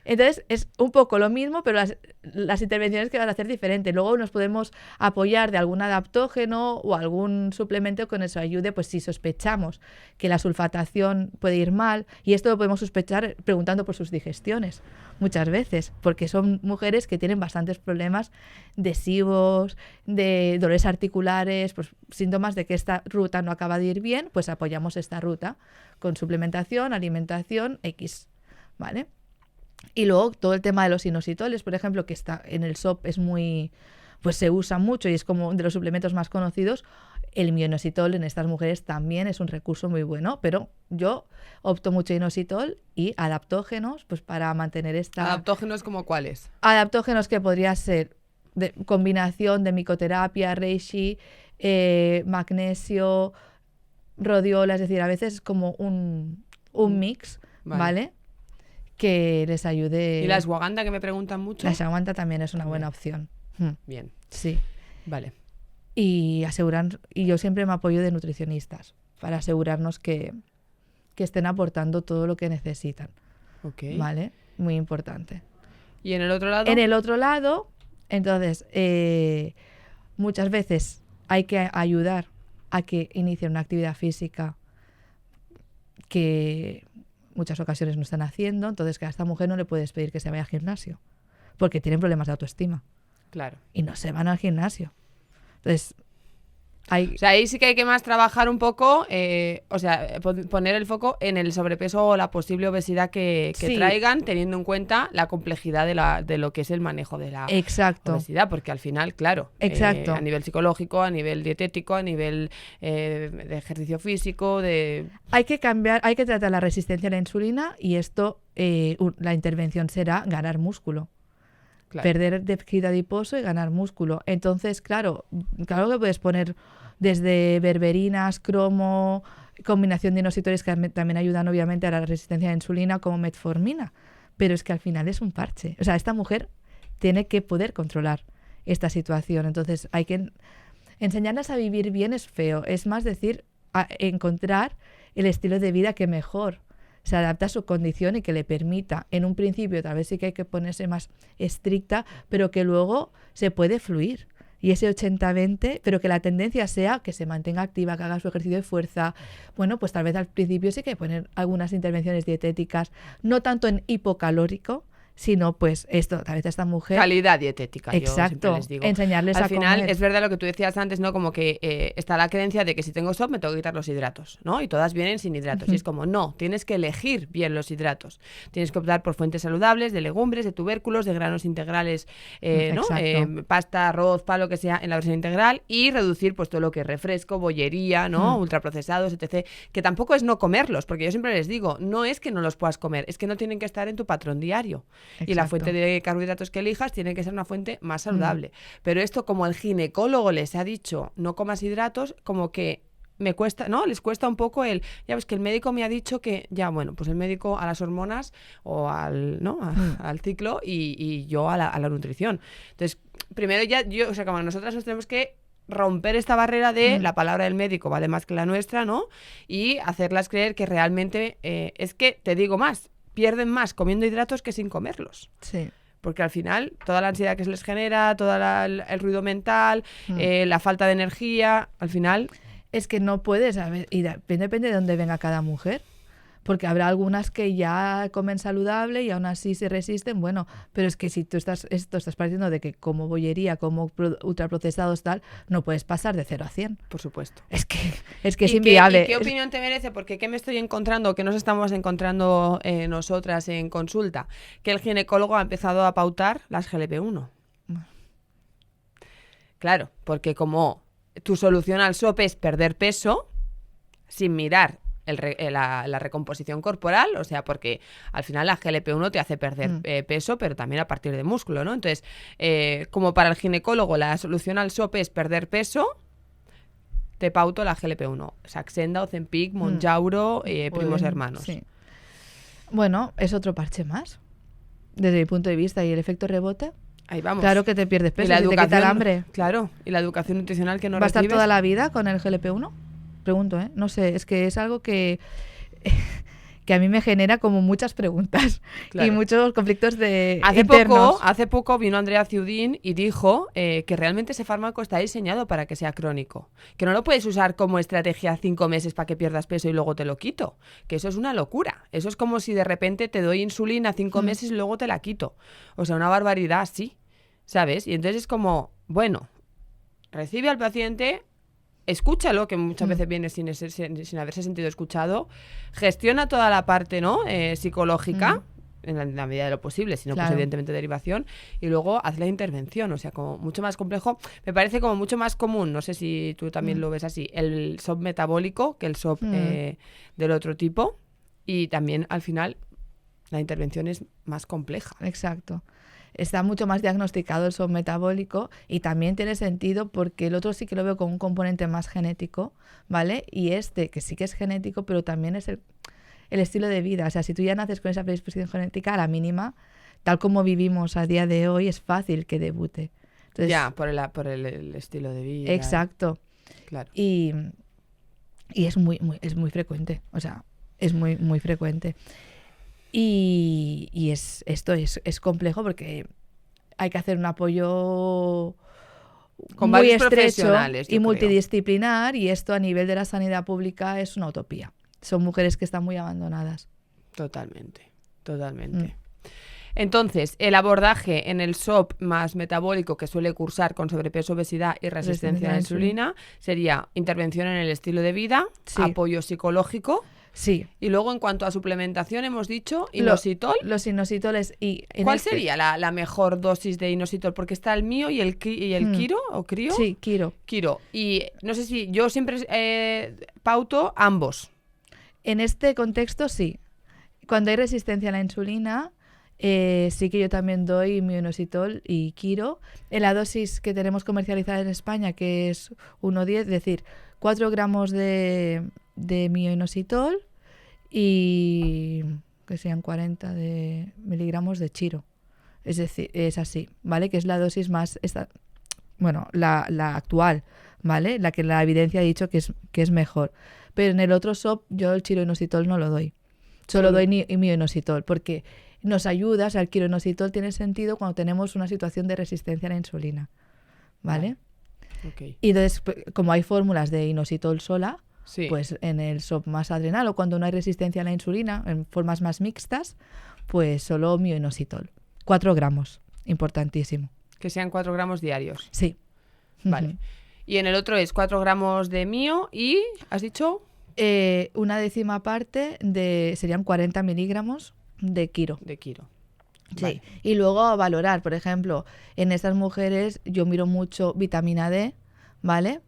Entonces es un poco lo mismo, pero las intervenciones que van a hacer diferentes. Luego nos podemos apoyar de algún adaptógeno o algún suplemento que nos ayude, pues si sospechamos que la sulfatación puede ir mal, y esto lo podemos sospechar preguntando por sus digestiones muchas veces, porque son mujeres que tienen bastantes problemas de SIBOs, de dolores articulares, pues síntomas de que esta ruta no acaba de ir bien, pues apoyamos esta ruta con suplementación, alimentación, X, ¿vale? Y luego todo el tema de los inositoles, por ejemplo, que está en el SOP es muy, pues se usa mucho y es como de los suplementos más conocidos. El mioinositol en estas mujeres también es un recurso muy bueno, pero yo opto mucho inositol y adaptógenos, pues para mantener esta... ¿Adaptógenos como cuáles? Adaptógenos que podría ser de combinación de micoterapia, reishi, magnesio, rodiola, es decir, a veces es como un mix, ¿vale? Que les ayude. ¿Y la ashwagandha, que me preguntan mucho? La ashwagandha también es una buena opción. Bien. Sí. Vale. Y yo siempre me apoyo de nutricionistas para asegurarnos que estén aportando todo lo que necesitan. Okay. ¿Vale? Muy importante. ¿Y en el otro lado? En el otro lado, entonces, muchas veces hay que ayudar a que inicien una actividad física que muchas ocasiones no están haciendo, entonces que a esta mujer no le puedes pedir que se vaya al gimnasio, porque tienen problemas de autoestima. Claro. Y no se van al gimnasio. Entonces, o sea, ahí sí que hay que más trabajar un poco, poner el foco en el sobrepeso o la posible obesidad que traigan, teniendo en cuenta la complejidad de lo que es el manejo de la obesidad, porque al final, claro, a nivel psicológico, a nivel dietético, a nivel de ejercicio físico, Hay que tratar la resistencia a la insulina y esto, la intervención será ganar músculo. Claro. Perder tejido adiposo y ganar músculo. Entonces, claro que puedes poner desde berberinas, cromo, combinación de inositores que también ayudan obviamente a la resistencia a la insulina, como metformina, pero es que al final es un parche. O sea, esta mujer tiene que poder controlar esta situación. Entonces, hay que enseñarlas a vivir bien es feo. Es más decir, encontrar el estilo de vida que mejor se adapta a su condición y que le permita, en un principio, tal vez sí que hay que ponerse más estricta, pero que luego se puede fluir. Y ese 80-20, pero que la tendencia sea que se mantenga activa, que haga su ejercicio de fuerza. Bueno, pues tal vez al principio sí que hay que poner algunas intervenciones dietéticas, no tanto en hipocalórico, sino pues esto, tal vez a esta mujer... Calidad dietética, exacto, yo siempre les digo. Enseñarles al a final, comer. Es verdad lo que tú decías antes, ¿no? Como que está la creencia de que si tengo SOP me tengo que quitar los hidratos, ¿no? Y todas vienen sin hidratos. Y es como, no, tienes que elegir bien los hidratos. Tienes que optar por fuentes saludables, de legumbres, de tubérculos, de granos integrales, ¿no? Pasta, arroz, lo que sea, en la versión integral, y reducir pues todo lo que es refresco, bollería, ¿no? Ultraprocesados, etc. Que tampoco es no comerlos, porque yo siempre les digo, no es que no los puedas comer, es que no tienen que estar en tu patrón diario. Exacto. Y la fuente de carbohidratos que elijas tiene que ser una fuente más saludable. Pero esto, como el ginecólogo les ha dicho no comas hidratos, como que me cuesta, ¿no? Les cuesta un poco ya ves que el médico me ha dicho que, ya bueno, pues el médico a las hormonas o al ciclo y yo a la nutrición. Entonces, primero como nosotras nos tenemos que romper esta barrera de la palabra del médico vale más que la nuestra, ¿no? Y hacerlas creer que realmente, es que, te digo más, pierden más comiendo hidratos que sin comerlos. Sí. Porque al final, toda la ansiedad que se les genera, todo el ruido mental, la falta de energía, al final... Es que no puedes, y depende de dónde venga cada mujer. Porque habrá algunas que ya comen saludable y aún así se resisten, bueno, pero es que si tú estás partiendo de que como bollería, como ultraprocesados tal, no puedes pasar de 0 a 100. Por supuesto. Es que es inviable. ¿Y qué opinión te merece? Porque ¿qué me estoy encontrando? ¿Qué nos estamos encontrando nosotras en consulta? Que el ginecólogo ha empezado a pautar las GLP-1. Claro, porque como tu solución al SOP es perder peso, sin mirar la recomposición corporal, o sea, porque al final la GLP-1 te hace perder peso, pero también a partir de músculo, ¿no? Entonces, como para el ginecólogo la solución al SOP es perder peso, te pauto la GLP-1. Saxenda, Ozempic, Mounjaro, primos hermanos. Sí. Bueno, es otro parche más, desde mi punto de vista, y el efecto rebote. Ahí vamos. Claro que te pierdes peso, y te quita el hambre. Claro, y la educación nutricional que no recibes. ¿Va a estar recibes? toda la vida con el GLP-1? Pregunto, no sé, es que es algo que a mí me genera como muchas preguntas y muchos conflictos internos. Hace poco vino Andrea Ciudín y dijo que realmente ese fármaco está diseñado para que sea crónico, que no lo puedes usar como estrategia 5 meses para que pierdas peso y luego te lo quito, que eso es una locura. Eso es como si de repente te doy insulina 5 meses y luego te la quito. O sea, una barbaridad así, ¿sabes? Y entonces es como, bueno, recibe al paciente... Escúchalo, que muchas veces viene sin haberse sentido escuchado. Gestiona toda la parte, ¿no? Psicológica, en la medida de lo posible, si no, pues evidentemente derivación. Y luego haz la intervención, o sea, como mucho más complejo. Me parece como mucho más común, no sé si tú también lo ves así, el SOP metabólico que el SOP del otro tipo. Y también, al final, la intervención es más compleja. Exacto. Está mucho más diagnosticado el SOP metabólico y también tiene sentido porque el otro sí que lo veo con un componente más genético, ¿vale? Y que sí que es genético, pero también es el estilo de vida. O sea, si tú ya naces con esa predisposición genética, a la mínima, tal como vivimos a día de hoy, es fácil que debute. Entonces, ya, por el estilo de vida. Exacto. Claro. Y es muy frecuente, o sea, es muy, muy frecuente. Y esto es complejo porque hay que hacer un apoyo con muy varios estrecho profesionales, y multidisciplinar, y esto a nivel de la sanidad pública es una utopía. Son mujeres que están muy abandonadas. Totalmente. Entonces, el abordaje en el SOP más metabólico que suele cursar con sobrepeso, obesidad y resistencia a la insulina sería intervención en el estilo de vida, apoyo psicológico. Sí. Y luego, en cuanto a suplementación, hemos dicho inositol. Los inositoles. ¿Cuál sería la mejor dosis de inositol? Porque está el mío y el Kiro, ¿o Crio? Sí, Kiro. Y no sé si yo siempre pauto ambos. En este contexto, sí. Cuando hay resistencia a la insulina, sí que yo también doy mioinositol y Kiro. En la dosis que tenemos comercializada en España, que es 1,10, es decir, 4 gramos de mioinositol y que sean 40 miligramos de Chiro. Es decir, es así, ¿vale? Que es la dosis más, la actual, ¿vale? La que la evidencia ha dicho que es mejor. Pero en el otro SOP yo el chiroinositol no lo doy. Solo doy mioinositol porque nos ayuda, o sea, el chiroinositol tiene sentido cuando tenemos una situación de resistencia a la insulina, ¿vale? Okay. Y entonces, como hay fórmulas de inositol sola, sí, pues en el SOP más adrenal o cuando no hay resistencia a la insulina, en formas más mixtas, pues solo mioinositol. 4 gramos, importantísimo. Que sean 4 gramos diarios. Sí. Vale. Y en el otro es 4 gramos de mio y, ¿has dicho? Una décima parte serían 40 miligramos de Kiro. De Kiro. Sí. Vale. Y luego a valorar, por ejemplo, en estas mujeres yo miro mucho vitamina D, ¿vale?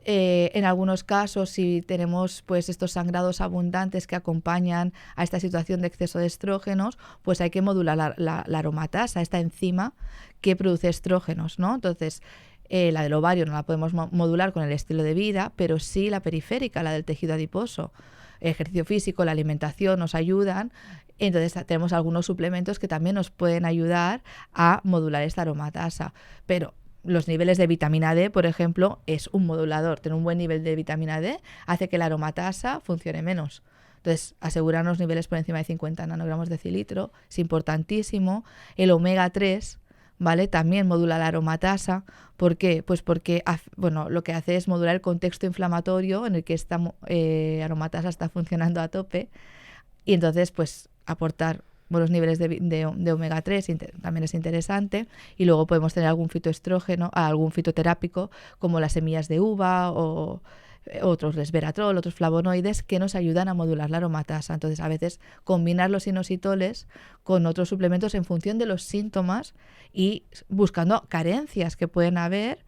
En algunos casos, si tenemos pues estos sangrados abundantes que acompañan a esta situación de exceso de estrógenos, pues hay que modular la aromatasa, esta enzima que produce estrógenos, ¿no? Entonces, la del ovario no la podemos modular con el estilo de vida, pero sí la periférica, la del tejido adiposo. El ejercicio físico, la alimentación nos ayudan. Entonces tenemos algunos suplementos que también nos pueden ayudar a modular esta aromatasa. Pero los niveles de vitamina D, por ejemplo, es un modulador. Tener un buen nivel de vitamina D hace que la aromatasa funcione menos. Entonces, asegurarnos niveles por encima de 50 nanogramos de decilitro es importantísimo. El omega 3, ¿vale? También modula la aromatasa. ¿Por qué? Pues porque lo que hace es modular el contexto inflamatorio en el que esta aromatasa está funcionando a tope y entonces pues aportar buenos niveles de omega 3 también es interesante. Y luego podemos tener algún fitoestrógeno, algún fitoterápico como las semillas de uva o otros resveratrol, otros flavonoides que nos ayudan a modular la aromatasa. Entonces, a veces combinar los inositoles con otros suplementos en función de los síntomas y buscando carencias que pueden haber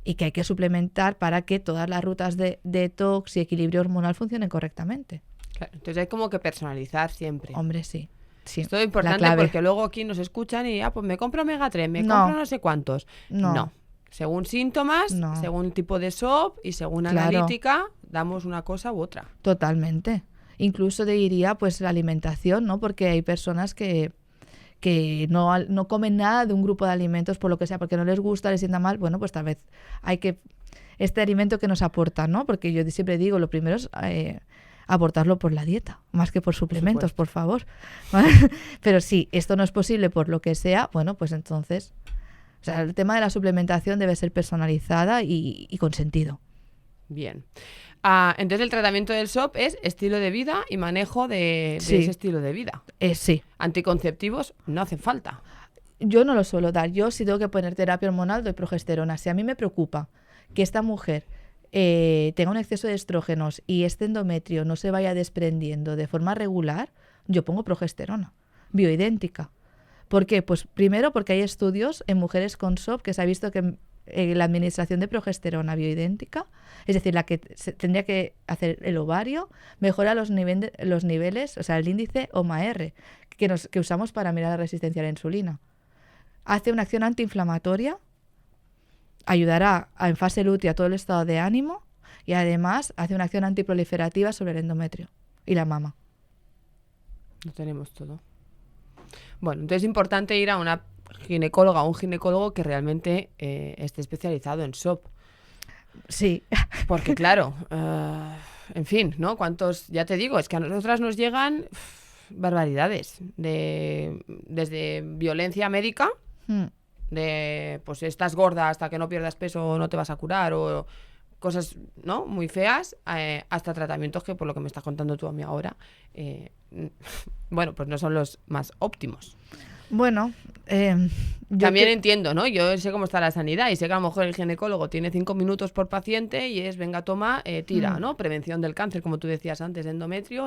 y que hay que suplementar para que todas las rutas de detox y equilibrio hormonal funcionen correctamente. Claro, entonces hay como que personalizar siempre. Hombre, sí. Sí, esto es importante porque luego aquí nos escuchan y pues me compro omega 3, compro no sé cuántos. No. Según síntomas, según tipo de SOP y según analítica, damos una cosa u otra. Totalmente. Incluso te diría, pues, la alimentación, ¿no? Porque hay personas que no comen nada de un grupo de alimentos por lo que sea, porque no les gusta, les sienta mal. Bueno, pues tal vez hay que... Este alimento que nos aporta, ¿no? Porque yo siempre digo, lo primero es... aportarlo por la dieta, más que por suplementos, por favor. Pero si esto no es posible por lo que sea, bueno, pues entonces... O sea, el tema de la suplementación debe ser personalizada y con sentido. Bien. Entonces el tratamiento del SOP es estilo de vida y manejo de ese estilo de vida. Sí. Anticonceptivos no hacen falta. Yo no lo suelo dar. Yo si tengo que poner terapia hormonal doy progesterona. Si a mí me preocupa que esta mujer tenga un exceso de estrógenos y este endometrio no se vaya desprendiendo de forma regular, yo pongo progesterona, bioidéntica. ¿Por qué? Pues primero porque hay estudios en mujeres con SOP que se ha visto que la administración de progesterona bioidéntica, es decir, la que tendría que hacer el ovario, mejora los niveles, o sea, el índice OMA-R que usamos para mirar la resistencia a la insulina. Hace una acción antiinflamatoria, ayudará en fase lútea a todo el estado de ánimo y además hace una acción antiproliferativa sobre el endometrio y la mama. Lo tenemos todo. Bueno, entonces es importante ir a una ginecóloga o un ginecólogo que realmente esté especializado en SOP. Sí. Porque claro, en fin, ¿no? Ya te digo, es que a nosotras nos llegan barbaridades. Desde violencia médica, de pues estás gorda hasta que no pierdas peso no te vas a curar, o cosas, ¿no?, muy feas, hasta tratamientos que, por lo que me estás contando tú a mí ahora, bueno, pues no son los más óptimos. Bueno, también entiendo, ¿no? Yo sé cómo está la sanidad y sé que a lo mejor el ginecólogo tiene 5 minutos por paciente y es, venga, toma, tira, ¿no? Prevención del cáncer, como tú decías antes, de endometrio.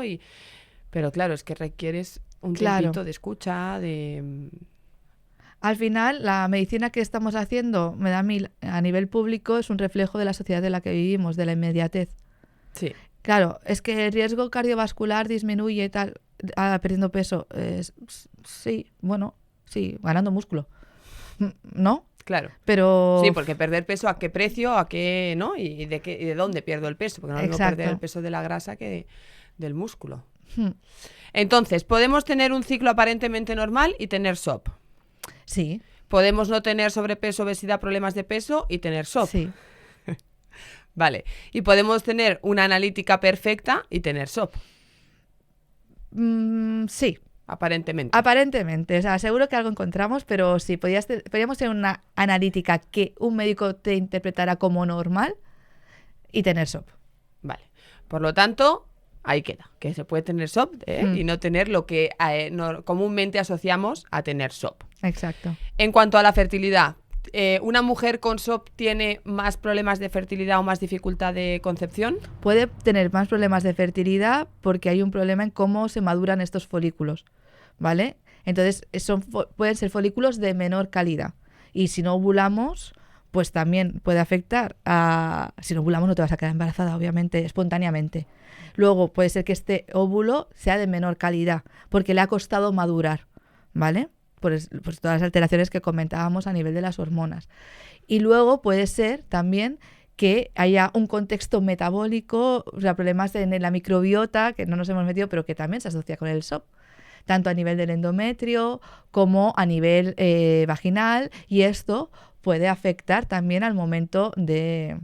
Pero claro, es que requieres un tiempito de escucha, de... Al final, la medicina que estamos haciendo, me da a mí, a nivel público, es un reflejo de la sociedad en la que vivimos, de la inmediatez. Sí. Claro, es que el riesgo cardiovascular disminuye tal, perdiendo peso. Sí, bueno, sí, ganando músculo. ¿No? Claro. Pero... Sí, porque perder peso, ¿a qué precio? ¿A qué, no? ¿Y de dónde pierdo el peso? Porque no es lo mismo perder el peso de la grasa que del músculo. Entonces, podemos tener un ciclo aparentemente normal y tener SOP. Sí. Podemos no tener sobrepeso, obesidad, problemas de peso y tener SOP. Sí. Vale. Y podemos tener una analítica perfecta y tener SOP. Sí. Aparentemente. Aparentemente. O sea, seguro que algo encontramos, pero sí, podríamos tener una analítica que un médico te interpretara como normal y tener SOP. Vale. Por lo tanto, ahí queda. Que se puede tener SOP y no tener lo que comúnmente asociamos a tener SOP. Exacto. En cuanto a la fertilidad, ¿una mujer con SOP tiene más problemas de fertilidad o más dificultad de concepción? Puede tener más problemas de fertilidad porque hay un problema en cómo se maduran estos folículos, ¿vale? Entonces, pueden ser folículos de menor calidad. Y si no ovulamos, pues también puede afectar a... Si no ovulamos no te vas a quedar embarazada, obviamente, espontáneamente. Luego, puede ser que este óvulo sea de menor calidad porque le ha costado madurar, ¿vale? Pues todas las alteraciones que comentábamos a nivel de las hormonas. Y luego puede ser también que haya un contexto metabólico, o sea, problemas en la microbiota, que no nos hemos metido, pero que también se asocia con el SOP, tanto a nivel del endometrio como a nivel vaginal, y esto puede afectar también al momento de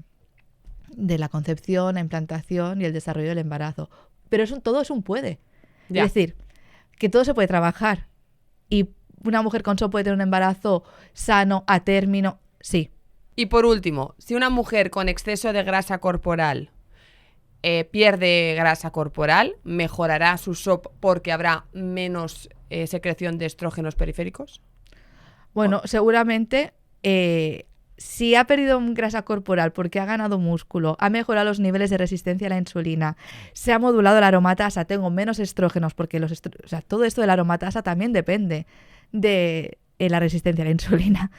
la concepción, la implantación y el desarrollo del embarazo. Pero todo es un puede. Ya. Es decir, que todo se puede trabajar y una mujer con SOP puede tener un embarazo sano, a término, sí. Y por último, si una mujer con exceso de grasa corporal pierde grasa corporal, ¿mejorará su SOP porque habrá menos secreción de estrógenos periféricos? Bueno, seguramente si ha perdido grasa corporal porque ha ganado músculo, ha mejorado los niveles de resistencia a la insulina, se ha modulado la aromatasa, tengo menos estrógenos porque todo esto de la aromatasa también depende de la resistencia a la insulina.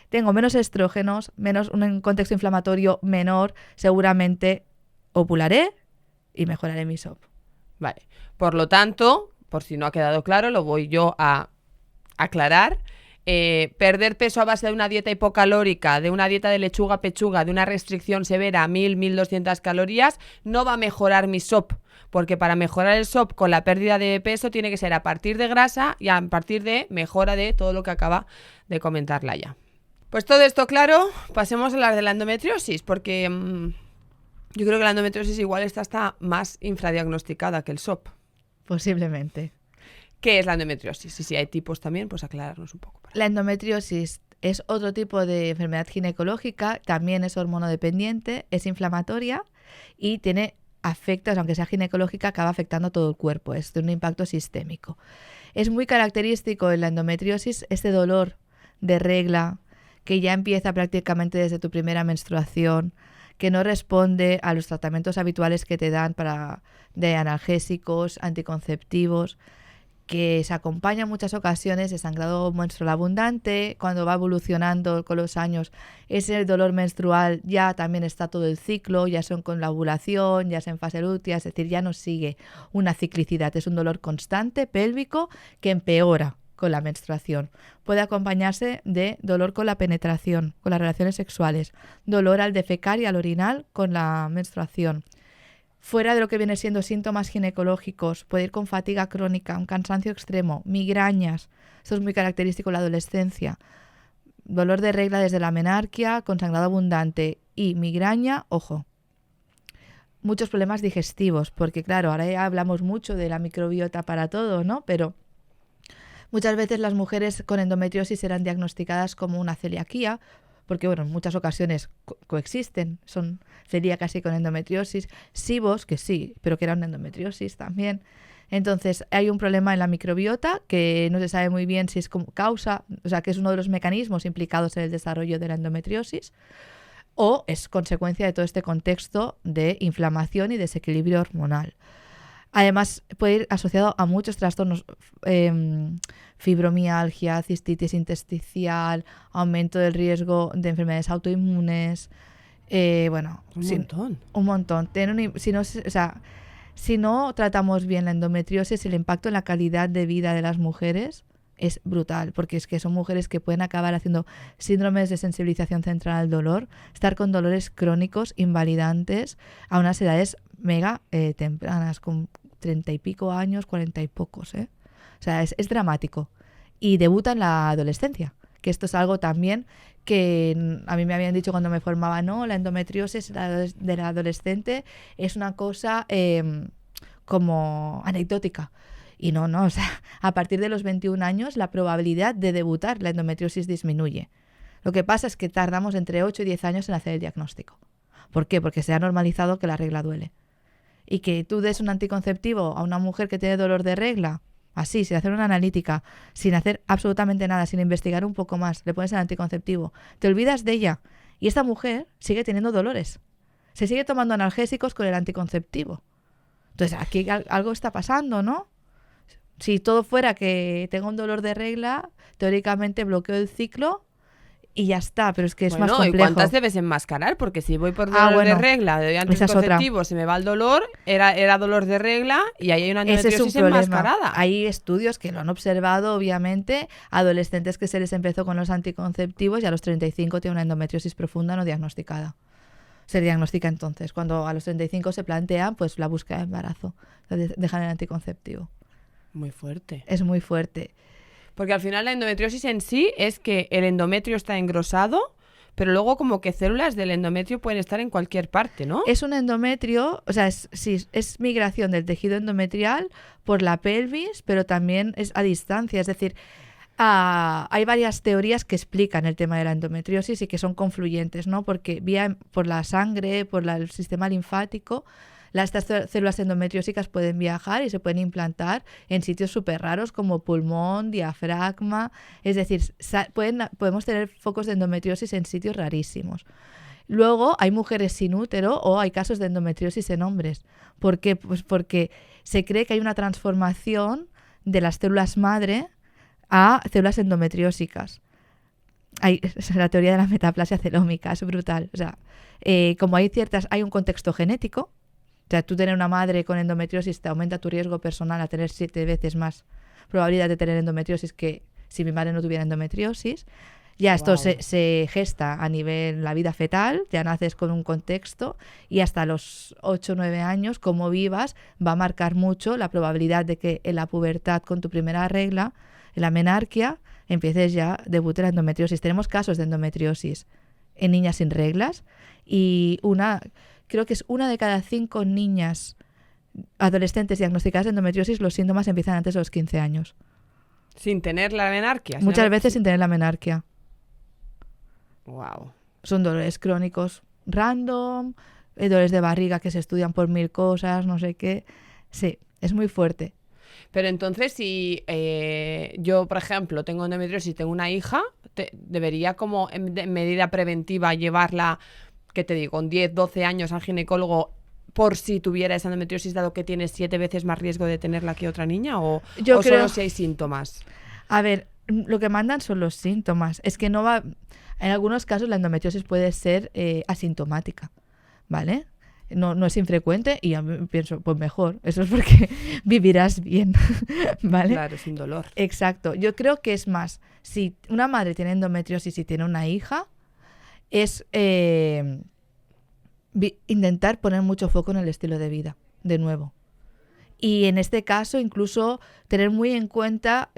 Tengo menos estrógenos, menos un contexto inflamatorio menor, seguramente ovularé y mejoraré mi SOP. Vale. Por lo tanto, por si no ha quedado claro, lo voy yo a aclarar. Perder peso a base de una dieta hipocalórica, de una dieta de lechuga-pechuga, de una restricción severa a 1.200 calorías, no va a mejorar mi SOP. Porque para mejorar el SOP con la pérdida de peso tiene que ser a partir de grasa y a partir de mejora de todo lo que acaba de comentar Laia. Pues todo esto claro, pasemos a hablar de la endometriosis, porque yo creo que la endometriosis igual está más infradiagnosticada que el SOP. Posiblemente. ¿Qué es la endometriosis? Y si hay tipos también, pues aclararnos un poco. La endometriosis es otro tipo de enfermedad ginecológica, también es hormonodependiente, es inflamatoria y afecta, aunque sea ginecológica, acaba afectando a todo el cuerpo, es de un impacto sistémico. Es muy característico en la endometriosis este dolor de regla que ya empieza prácticamente desde tu primera menstruación, que no responde a los tratamientos habituales que te dan de analgésicos, anticonceptivos, que se acompaña en muchas ocasiones de sangrado menstrual abundante. Cuando va evolucionando con los años, ese dolor menstrual ya también está todo el ciclo, ya son con la ovulación, ya es en fase lútea, es decir, ya no sigue una ciclicidad, es un dolor constante pélvico que empeora con la menstruación. Puede acompañarse de dolor con la penetración, con las relaciones sexuales, dolor al defecar y al orinar con la menstruación. Fuera de lo que viene siendo síntomas ginecológicos, puede ir con fatiga crónica, un cansancio extremo, migrañas, esto es muy característico en la adolescencia, dolor de regla desde la menarquia, con sangrado abundante y migraña, ojo. Muchos problemas digestivos, porque claro, ahora ya hablamos mucho de la microbiota para todo, ¿no? Pero muchas veces las mujeres con endometriosis serán diagnosticadas como una celiaquía, porque bueno, en muchas ocasiones coexisten, son celíacas y con endometriosis, SIBOS, que sí, pero que era una endometriosis también. Entonces, hay un problema en la microbiota que no se sabe muy bien si es como causa, o sea, que es uno de los mecanismos implicados en el desarrollo de la endometriosis, o es consecuencia de todo este contexto de inflamación y desequilibrio hormonal. Además, puede ir asociado a muchos trastornos, fibromialgia, cistitis intersticial, aumento del riesgo de enfermedades autoinmunes. Bueno, montón. Un montón. Si no tratamos bien la endometriosis, el impacto en la calidad de vida de las mujeres es brutal, porque es que son mujeres que pueden acabar haciendo síndromes de sensibilización central al dolor, estar con dolores crónicos, invalidantes, a unas edades mega tempranas, con 30 y pico años, 40 y pocos, ¿eh? O sea, es dramático. Y debuta en la adolescencia, que esto es algo también que a mí me habían dicho cuando me formaba, no, la endometriosis de la adolescente es una cosa como anecdótica. Y no, o sea, a partir de los 21 años la probabilidad de debutar la endometriosis disminuye. Lo que pasa es que tardamos entre 8 y 10 años en hacer el diagnóstico. ¿Por qué? Porque se ha normalizado que la regla duele. Y que tú des un anticonceptivo a una mujer que tiene dolor de regla, así, sin hacer una analítica, sin hacer absolutamente nada, sin investigar un poco más, le pones el anticonceptivo, te olvidas de ella. Y esta mujer sigue teniendo dolores. Se sigue tomando analgésicos con el anticonceptivo. Entonces, aquí algo está pasando, ¿no? Si todo fuera que tengo un dolor de regla, teóricamente bloqueo el ciclo y ya está, pero es que es más complejo. ¿Y cuántas debes enmascarar? Porque si voy por dolor de regla, de anticonceptivo, se me va el dolor, era dolor de regla y ahí hay una endometriosis enmascarada. Hay estudios que lo han observado, obviamente, adolescentes que se les empezó con los anticonceptivos y a los 35 tienen una endometriosis profunda no diagnosticada. Se diagnostica entonces, cuando a los 35 se plantea pues la búsqueda de embarazo, dejan el anticonceptivo. Muy fuerte. Es muy fuerte. Porque al final la endometriosis en sí es que el endometrio está engrosado, pero luego como que células del endometrio pueden estar en cualquier parte, ¿no? Es un endometrio, o sea, es migración del tejido endometrial por la pelvis, pero también es a distancia. Es decir, hay varias teorías que explican el tema de la endometriosis y que son confluyentes, ¿no? Porque por la sangre, por el sistema linfático, estas células endometriósicas pueden viajar y se pueden implantar en sitios súper raros como pulmón, diafragma. Es decir, podemos tener focos de endometriosis en sitios rarísimos. Luego hay mujeres sin útero o hay casos de endometriosis en hombres. ¿Por qué? Pues porque se cree que hay una transformación de las células madre a células endometriósicas. Es la teoría de la metaplasia celómica, es brutal. O sea, como hay un contexto genético. O sea, tú tener una madre con endometriosis te aumenta tu riesgo personal a tener 7 veces más probabilidad de tener endometriosis que si mi madre no tuviera endometriosis. Ya esto se gesta a nivel la vida fetal, ya naces con un contexto y hasta los 8 o 9 años, como vivas, va a marcar mucho la probabilidad de que en la pubertad con tu primera regla, en la menarquia, empieces ya debute la endometriosis. Tenemos casos de endometriosis en niñas sin reglas y creo que es 1 de cada 5 niñas adolescentes diagnosticadas de endometriosis, los síntomas empiezan antes de los 15 años. Sin tener la menarquia. Muchas veces sin tener la menarquia. Wow. Son dolores crónicos random, dolores de barriga que se estudian por 1000 cosas, no sé qué. Sí, es muy fuerte. Pero entonces, si yo, por ejemplo, tengo endometriosis y tengo una hija, debería como en medida preventiva llevarla, ¿qué te digo?, con 10, 12 años al ginecólogo por si tuviera esa endometriosis, dado que tiene 7 veces más riesgo de tenerla que otra niña, o solo si hay síntomas. A ver, lo que mandan son los síntomas. Es que no va... En algunos casos la endometriosis puede ser asintomática, ¿vale? No es infrecuente y a mí pienso, pues mejor. Eso es porque vivirás bien, ¿vale? Claro, sin dolor. Exacto. Yo creo que es más, si una madre tiene endometriosis y tiene una hija, es intentar poner mucho foco en el estilo de vida, de nuevo. Y en este caso, incluso tener muy en cuenta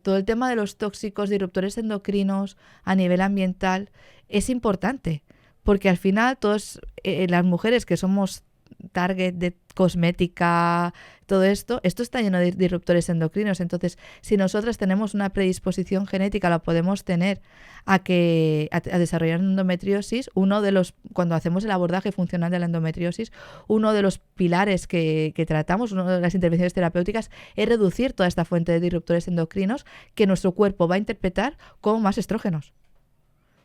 todo el tema de los tóxicos, disruptores endocrinos a nivel ambiental es importante, porque al final todas las mujeres que somos target de cosmética, todo esto está lleno de disruptores endocrinos. Entonces, si nosotras tenemos una predisposición genética, la podemos tener a desarrollar endometriosis, cuando hacemos el abordaje funcional de la endometriosis, uno de los pilares que tratamos, una de las intervenciones terapéuticas, es reducir toda esta fuente de disruptores endocrinos que nuestro cuerpo va a interpretar como más estrógenos.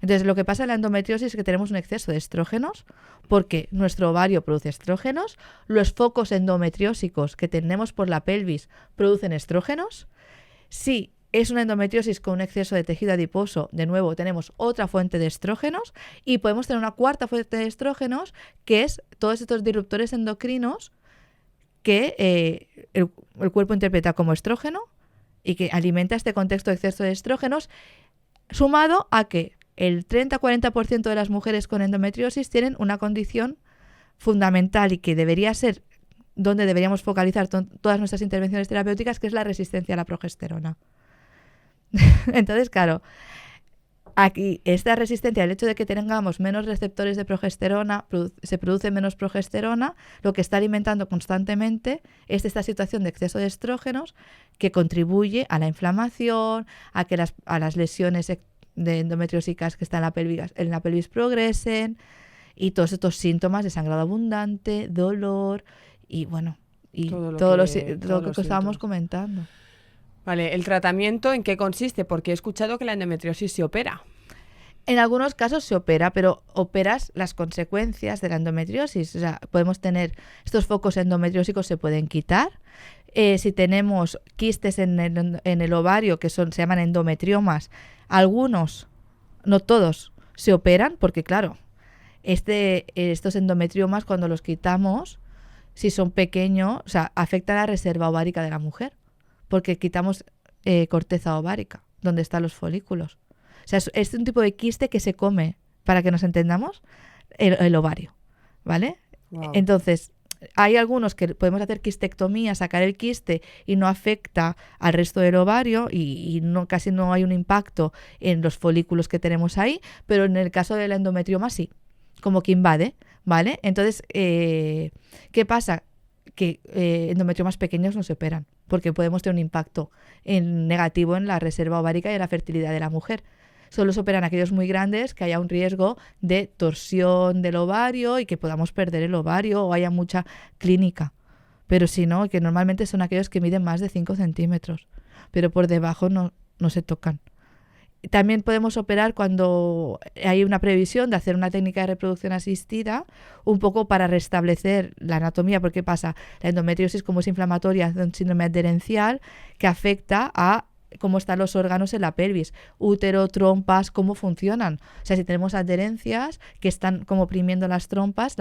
Entonces, lo que pasa en la endometriosis es que tenemos un exceso de estrógenos porque nuestro ovario produce estrógenos, los focos endometriósicos que tenemos por la pelvis producen estrógenos. Si es una endometriosis con un exceso de tejido adiposo, de nuevo tenemos otra fuente de estrógenos y podemos tener una cuarta fuente de estrógenos que es todos estos disruptores endocrinos que el cuerpo interpreta como estrógeno y que alimenta este contexto de exceso de estrógenos, sumado a que el 30-40% de las mujeres con endometriosis tienen una condición fundamental y que debería ser donde deberíamos focalizar todas nuestras intervenciones terapéuticas, que es la resistencia a la progesterona. Entonces, claro, aquí esta resistencia, el hecho de que tengamos menos receptores de progesterona, se produce menos progesterona, lo que está alimentando constantemente es esta situación de exceso de estrógenos que contribuye a la inflamación, a las lesiones de endometriosicas que están en la pelvis progresen y todos estos síntomas de sangrado abundante, dolor y bueno, y todo lo que estábamos comentando. Vale, ¿el tratamiento en qué consiste? Porque he escuchado que la endometriosis se opera. En algunos casos se opera, pero operas las consecuencias de la endometriosis. O sea, podemos tener estos focos endometriósicos, se pueden quitar. Si tenemos quistes en el ovario, que se llaman endometriomas, algunos, no todos, se operan porque, claro, estos endometriomas cuando los quitamos, si son pequeños, o sea, afectan a la reserva ovárica de la mujer, porque quitamos corteza ovárica, donde están los folículos. O sea, es un tipo de quiste que se come, para que nos entendamos, el ovario, ¿vale? Wow. Entonces, hay algunos que podemos hacer quistectomía, sacar el quiste y no afecta al resto del ovario y casi no hay un impacto en los folículos que tenemos ahí, pero en el caso del endometrioma sí, como que invade, ¿vale? Entonces, ¿qué pasa? Que endometriomas pequeños no se operan porque podemos tener un impacto negativo en la reserva ovárica y en la fertilidad de la mujer. Solo se operan aquellos muy grandes que haya un riesgo de torsión del ovario y que podamos perder el ovario o haya mucha clínica. Pero si no, que normalmente son aquellos que miden más de 5 centímetros, pero por debajo no se tocan. También podemos operar cuando hay una previsión de hacer una técnica de reproducción asistida, un poco para restablecer la anatomía, porque pasa, la endometriosis como es inflamatoria, hace un síndrome adherencial que afecta a cómo están los órganos en la pelvis, útero, trompas, cómo funcionan. O sea, si tenemos adherencias que están como oprimiendo las trompas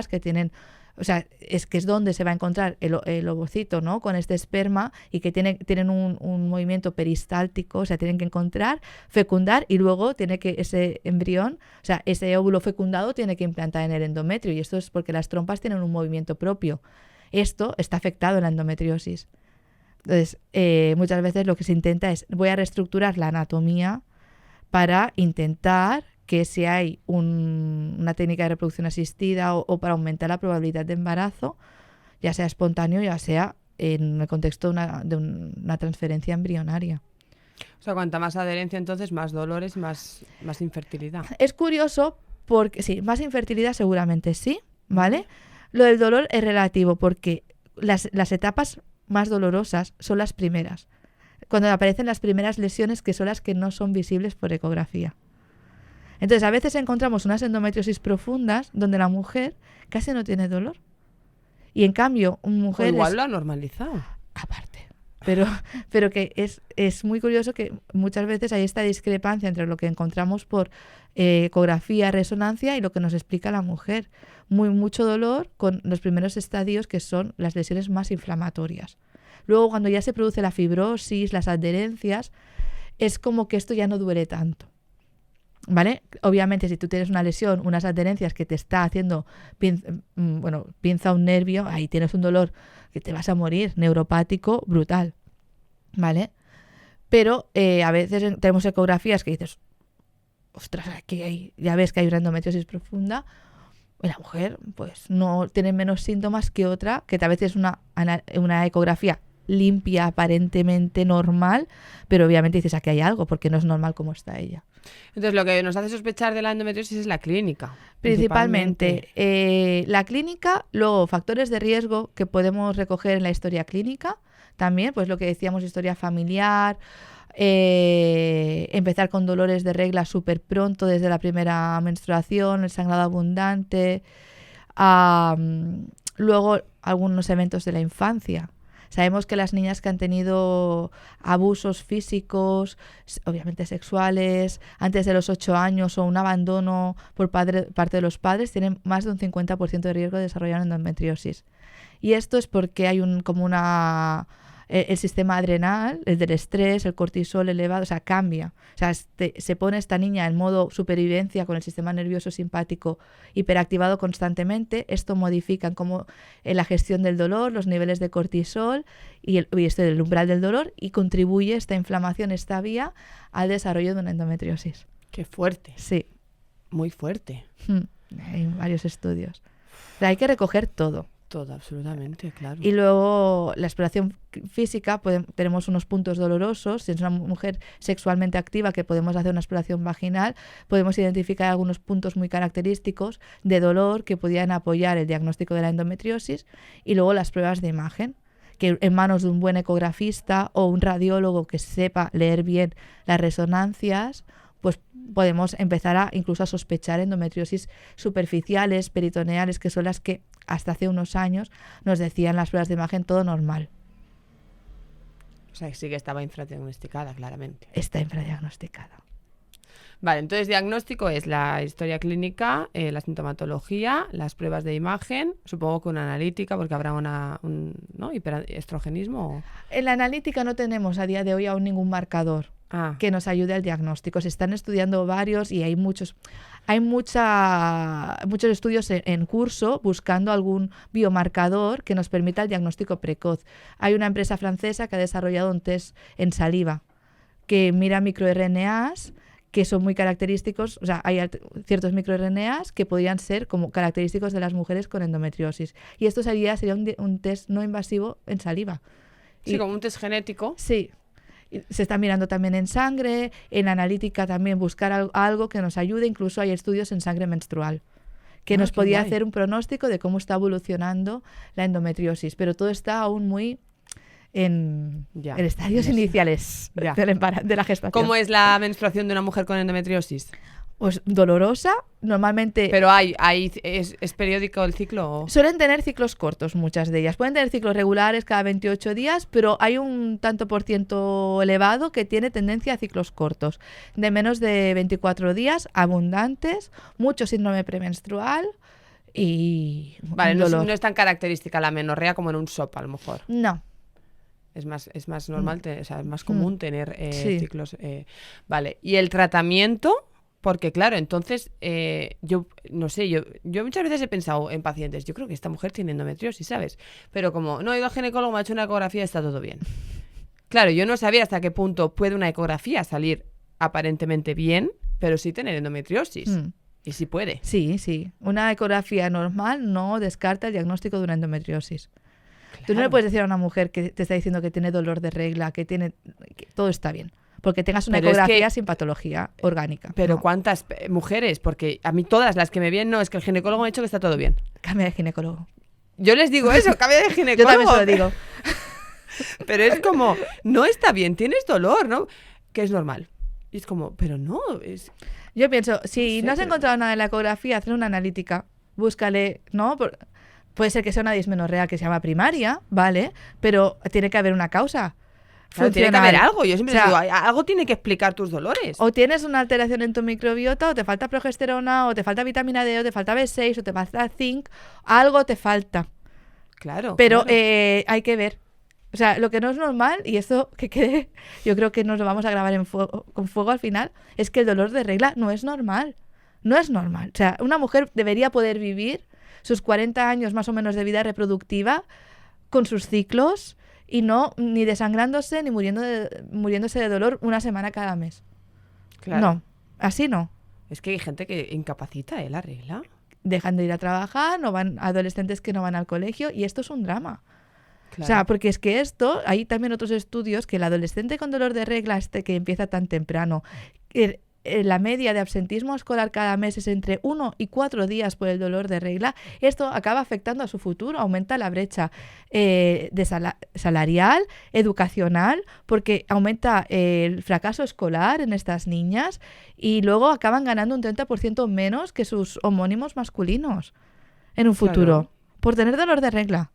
que tienen, o sea, es donde se va a encontrar el ovocito, ¿no? Con este esperma y que tienen un movimiento peristáltico, o sea, tienen que encontrar, fecundar y luego tiene que ese embrión, o sea, ese óvulo fecundado tiene que implantar en el endometrio y esto es porque las trompas tienen un movimiento propio. Esto está afectado en la endometriosis. Entonces, muchas veces lo que se intenta es, voy a reestructurar la anatomía para intentar que si hay una técnica de reproducción asistida o para aumentar la probabilidad de embarazo, ya sea espontáneo, ya sea en el contexto de una transferencia embrionaria. O sea, cuanta más adherencia, entonces, más dolores, más infertilidad. Es curioso porque, sí, más infertilidad seguramente sí, ¿vale? Lo del dolor es relativo porque las etapas más dolorosas son las primeras, cuando aparecen las primeras lesiones que son las que no son visibles por ecografía. Entonces a veces encontramos unas endometriosis profundas donde la mujer casi no tiene dolor y en cambio mujeres... igual lo ha normalizado. Aparte, pero que es muy curioso que muchas veces hay esta discrepancia entre lo que encontramos por ecografía, resonancia y lo que nos explica la mujer. Mucho dolor con los primeros estadios que son las lesiones más inflamatorias. Luego cuando ya se produce la fibrosis, las adherencias, es como que esto ya no duele tanto, ¿vale? Obviamente si tú tienes una lesión, unas adherencias que te está haciendo pinza un nervio, ahí tienes un dolor que te vas a morir, neuropático, brutal, ¿vale? Pero a veces tenemos ecografías que dices, ostras, aquí ya ves que hay una endometriosis profunda, la mujer pues no tiene menos síntomas que otra, que tal vez es una ecografía limpia, aparentemente normal, pero obviamente dices, aquí hay algo, porque no es normal como está ella. Entonces, lo que nos hace sospechar de la endometriosis es la clínica. Principalmente la clínica, luego factores de riesgo que podemos recoger en la historia clínica, también, pues lo que decíamos, historia familiar, empezar con dolores de regla súper pronto, desde la primera menstruación, el sangrado abundante, luego algunos eventos de la infancia. Sabemos que las niñas que han tenido abusos físicos, obviamente sexuales, antes de los 8 años o un abandono por parte de los padres, tienen más de un 50% de riesgo de desarrollar endometriosis. Y esto es porque hay el sistema adrenal, el del estrés, el cortisol elevado, o sea, cambia. O sea, se pone esta niña en modo supervivencia con el sistema nervioso simpático hiperactivado constantemente. Esto modifica como la gestión del dolor, los niveles de cortisol y el umbral del dolor, y contribuye esta inflamación, esta vía, al desarrollo de una endometriosis. ¡Qué fuerte! Sí. Muy fuerte. Hay varios estudios. O sea, hay que recoger todo. Todo, absolutamente, claro. Y luego la exploración física, tenemos unos puntos dolorosos. Si es una mujer sexualmente activa, que podemos hacer una exploración vaginal, podemos identificar algunos puntos muy característicos de dolor que podrían apoyar el diagnóstico de la endometriosis. Y luego las pruebas de imagen, que en manos de un buen ecografista o un radiólogo que sepa leer bien las resonancias, pues podemos empezar incluso a sospechar endometriosis superficiales, peritoneales, que son las que hasta hace unos años nos decían las pruebas de imagen todo normal. O sea, sí que estaba infradiagnosticada, claramente. Está infradiagnosticada. Vale, entonces diagnóstico es la historia clínica, la sintomatología, las pruebas de imagen, supongo que una analítica, porque habrá ¿no? hiperestrogenismo. En la analítica no tenemos a día de hoy aún ningún marcador que nos ayude al diagnóstico. Se están estudiando varios y hay muchos estudios en curso buscando algún biomarcador que nos permita el diagnóstico precoz. Hay una empresa francesa que ha desarrollado un test en saliva que mira microRNAs que son muy característicos, o sea, hay ciertos microRNAs que podrían ser como característicos de las mujeres con endometriosis. Y esto sería un test no invasivo en saliva. Sí, como un test genético. Sí. Se está mirando también en sangre, en analítica también, buscar algo que nos ayude. Incluso hay estudios en sangre menstrual que nos podía hacer un pronóstico de cómo está evolucionando la endometriosis, pero todo está aún muy en estadios iniciales de la gestación. ¿Cómo es la menstruación de una mujer con endometriosis? Pues dolorosa, normalmente... ¿Pero es periódico el ciclo? Suelen tener ciclos cortos, muchas de ellas. Pueden tener ciclos regulares cada 28 días, pero hay un tanto por ciento elevado que tiene tendencia a ciclos cortos, de menos de 24 días, abundantes, mucho síndrome premenstrual y vale, no es tan característica la menorrea como en un SOP, a lo mejor. No. Es más normal, o sea, es más común tener ciclos. Vale, ¿y el tratamiento? Porque claro, entonces, yo no sé, yo muchas veces he pensado en pacientes, yo creo que esta mujer tiene endometriosis, ¿sabes? Pero como no he ido al ginecólogo, me ha hecho una ecografía, está todo bien. Claro, yo no sabía hasta qué punto puede una ecografía salir aparentemente bien, pero sí tener endometriosis. Y sí puede. Sí. Una ecografía normal no descarta el diagnóstico de una endometriosis. Claro. Tú no le puedes decir a una mujer que te está diciendo que tiene dolor de regla, que todo está bien. Porque tengas una ecografía sin patología orgánica. Pero no. ¿cuántas mujeres? Porque a mí todas las que me vienen, no, es que el ginecólogo me ha dicho que está todo bien. Cambia de ginecólogo. Yo les digo eso, cambia de ginecólogo. Yo también se lo digo. Pero es como, no está bien, tienes dolor, ¿no? Que es normal. Y es como, pero no, es... Yo pienso, si no has encontrado nada en la ecografía, hazle una analítica. Búscale, ¿no? Puede ser que sea una dismenorrea que se llama primaria, ¿vale? Pero tiene que haber una causa. Claro, tiene que haber algo. Yo siempre digo, algo tiene que explicar tus dolores. O tienes una alteración en tu microbiota, o te falta progesterona, o te falta vitamina D, o te falta B6, o te falta zinc. Algo te falta. Claro. Pero claro. Hay que ver. O sea, lo que no es normal, y esto que quede, yo creo que nos lo vamos a grabar con fuego al final, es que el dolor de regla no es normal. No es normal. O sea, una mujer debería poder vivir sus 40 años más o menos de vida reproductiva con sus ciclos y no ni desangrándose ni muriéndose de dolor una semana cada mes. Claro. No, así no. Es que hay gente que incapacita la regla. dejan de ir a trabajar, no van, adolescentes que no van al colegio, y esto es un drama. Claro. O sea, porque es que esto, hay también otros estudios que el adolescente con dolor de regla que empieza tan temprano, la media de absentismo escolar cada mes es entre 1 y 4 días por el dolor de regla, esto acaba afectando a su futuro, aumenta la brecha salarial, educacional, porque aumenta el fracaso escolar en estas niñas y luego acaban ganando un 30% menos que sus homónimos masculinos en un futuro, por tener dolor de regla.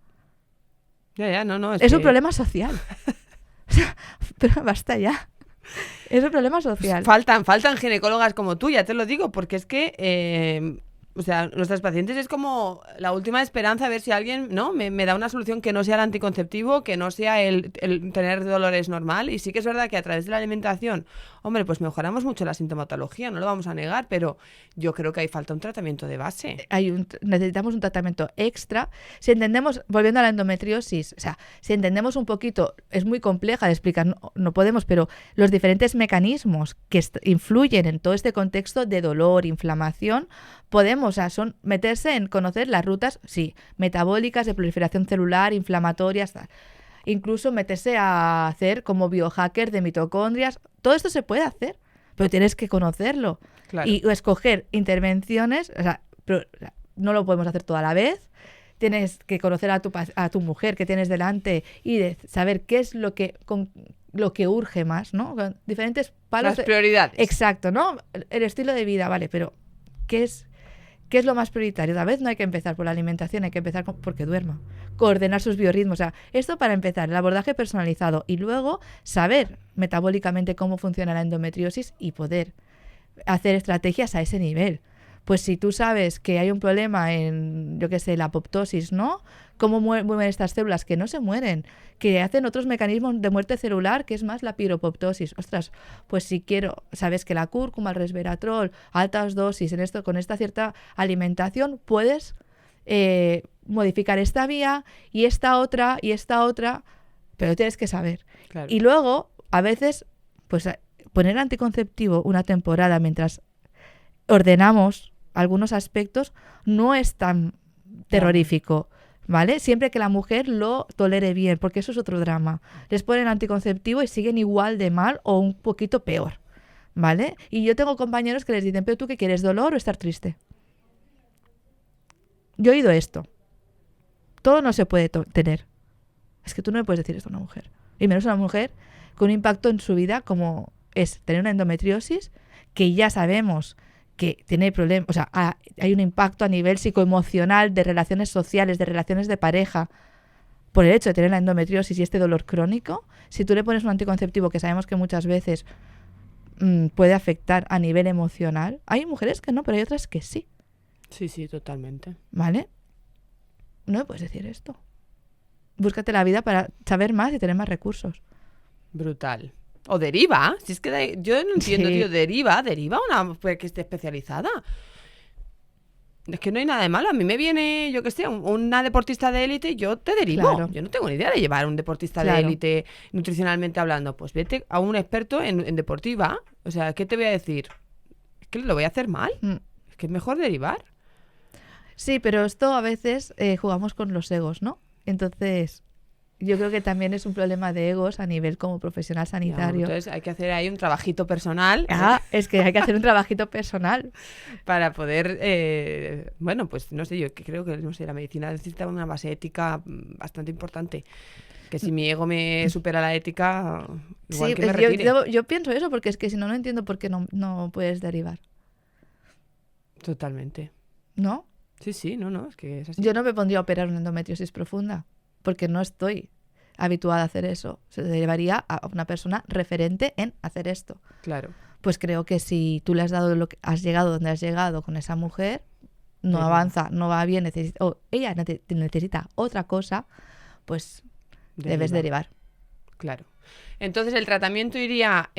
No, es un problema social. O sea, pero basta ya. Es un problema social. Faltan ginecólogas como tú, ya te lo digo, porque es que, o sea, nuestras pacientes es como la última esperanza, a ver si alguien, ¿no? me da una solución que no sea el anticonceptivo, que no sea el tener dolores normal. Y sí que es verdad que a través de la alimentación, hombre, pues mejoramos mucho la sintomatología, no lo vamos a negar, pero yo creo que ahí falta un tratamiento de base. Necesitamos un tratamiento extra. Si entendemos, volviendo a la endometriosis, o sea, si entendemos un poquito, es muy compleja de explicar, no podemos, pero los diferentes mecanismos que influyen en todo este contexto de dolor, inflamación, podemos, o sea, son meterse en conocer las rutas, sí, metabólicas, de proliferación celular, inflamatorias, tal. Incluso meterse a hacer como biohacker de mitocondrias. Todo esto se puede hacer, pero tienes que conocerlo. Claro. Y escoger intervenciones, o sea, pero no lo podemos hacer toda la vez. Tienes que conocer a tu mujer que tienes delante y saber qué es lo que urge más, ¿no? Con diferentes palos. Las prioridades. Exacto, ¿no? El estilo de vida, vale, pero ¿qué es lo más prioritario? Tal vez no hay que empezar por la alimentación, hay que empezar porque duerma. Coordinar sus biorritmos. O sea, esto para empezar, el abordaje personalizado. Y luego saber metabólicamente cómo funciona la endometriosis y poder hacer estrategias a ese nivel. Pues si tú sabes que hay un problema en, yo qué sé, la apoptosis, ¿no? ¿Cómo mueren estas células? Que no se mueren, que hacen otros mecanismos de muerte celular, que es más la piropoptosis. Ostras, pues si sabes que la cúrcuma, el resveratrol, altas dosis, con esta cierta alimentación, puedes modificar esta vía y esta otra, pero tienes que saber. Claro. Y luego, a veces, pues poner anticonceptivo una temporada mientras ordenamos algunos aspectos no es tan terrorífico, ¿vale? Siempre que la mujer lo tolere bien, porque eso es otro drama. Les ponen anticonceptivo y siguen igual de mal o un poquito peor, ¿vale? Y yo tengo compañeros que les dicen, ¿pero tú qué quieres, dolor o estar triste? Yo he oído esto. Todo no se puede tener. Es que tú no le puedes decir esto a una mujer. Y menos a una mujer con un impacto en su vida como es tener una endometriosis, que ya sabemos que tiene problemas, o sea, hay un impacto a nivel psicoemocional, de relaciones sociales, de relaciones de pareja, por el hecho de tener la endometriosis y este dolor crónico. Si tú le pones un anticonceptivo que sabemos que muchas veces puede afectar a nivel emocional, hay mujeres que no, pero hay otras que sí. Sí, totalmente. ¿Vale? No me puedes decir esto. Búscate la vida para saber más y tener más recursos. Brutal. O deriva, si es que yo no entiendo, Sí. tío, deriva una mujer que esté especializada. Es que no hay nada de malo. A mí me viene, yo que sé, una deportista de élite, yo te derivo. Claro. Yo no tengo ni idea de llevar a un deportista Claro. de élite nutricionalmente hablando. Pues vete a un experto en deportiva. O sea, ¿qué te voy a decir? Es que lo voy a hacer mal. Es que es mejor derivar. Sí, pero esto a veces jugamos con los egos, ¿no? Entonces, yo creo que también es un problema de egos a nivel como profesional sanitario. Entonces hay que hacer ahí un trabajito personal. Es que hay que hacer un trabajito personal. Para poder, bueno, pues no sé, yo creo que no sé, la medicina necesita una base ética bastante importante. Que si mi ego me supera la ética, igual Sí, que me retire. yo pienso eso, porque es que si no entiendo por qué no puedes derivar, Totalmente. ¿no? Sí, no, es que es así. Yo no me pondría a operar una endometriosis profunda, porque no estoy habituada a hacer eso. Se derivaría a una persona referente en hacer esto. Claro. Pues creo que si tú le has dado has llegado donde has llegado con esa mujer, no avanza, no va bien, ella necesita otra cosa, pues debes derivar. Claro. Entonces, ¿el tratamiento iría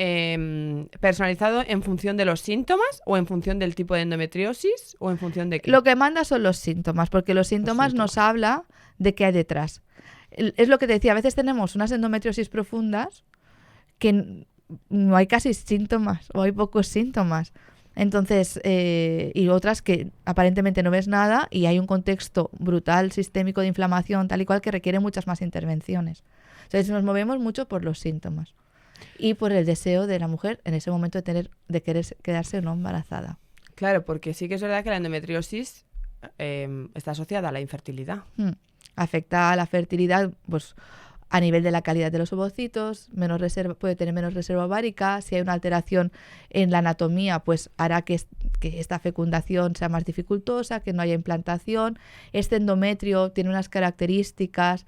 personalizado en función de los síntomas o en función del tipo de endometriosis o en función de qué? Lo que manda son los síntomas, porque los síntomas nos habla de qué hay detrás. Es lo que te decía, a veces tenemos unas endometriosis profundas que no hay casi síntomas o hay pocos síntomas. Entonces, y otras que aparentemente no ves nada y hay un contexto brutal sistémico de inflamación tal y cual que requiere muchas más intervenciones. Entonces nos movemos mucho por los síntomas y por el deseo de la mujer en ese momento de querer quedarse o no embarazada. Claro, porque sí que es verdad que la endometriosis está asociada a la infertilidad. Afecta a la fertilidad, pues a nivel de la calidad de los ovocitos, puede tener menos reserva ovárica. Si hay una alteración en la anatomía, pues hará que esta fecundación sea más dificultosa, que no haya implantación. Este endometrio tiene unas características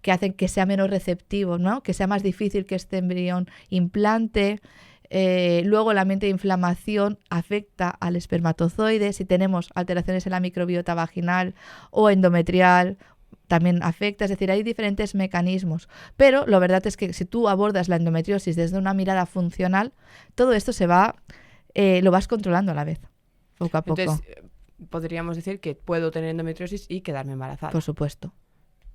que hacen que sea menos receptivo, ¿no? Que sea más difícil que este embrión implante. Luego el ambiente de inflamación afecta al espermatozoide. Si tenemos alteraciones en la microbiota vaginal o endometrial, también afecta, es decir, hay diferentes mecanismos. Pero la verdad es que si tú abordas la endometriosis desde una mirada funcional, todo esto lo vas controlando a la vez, poco a poco. Entonces, podríamos decir que puedo tener endometriosis y quedarme embarazada. Por supuesto.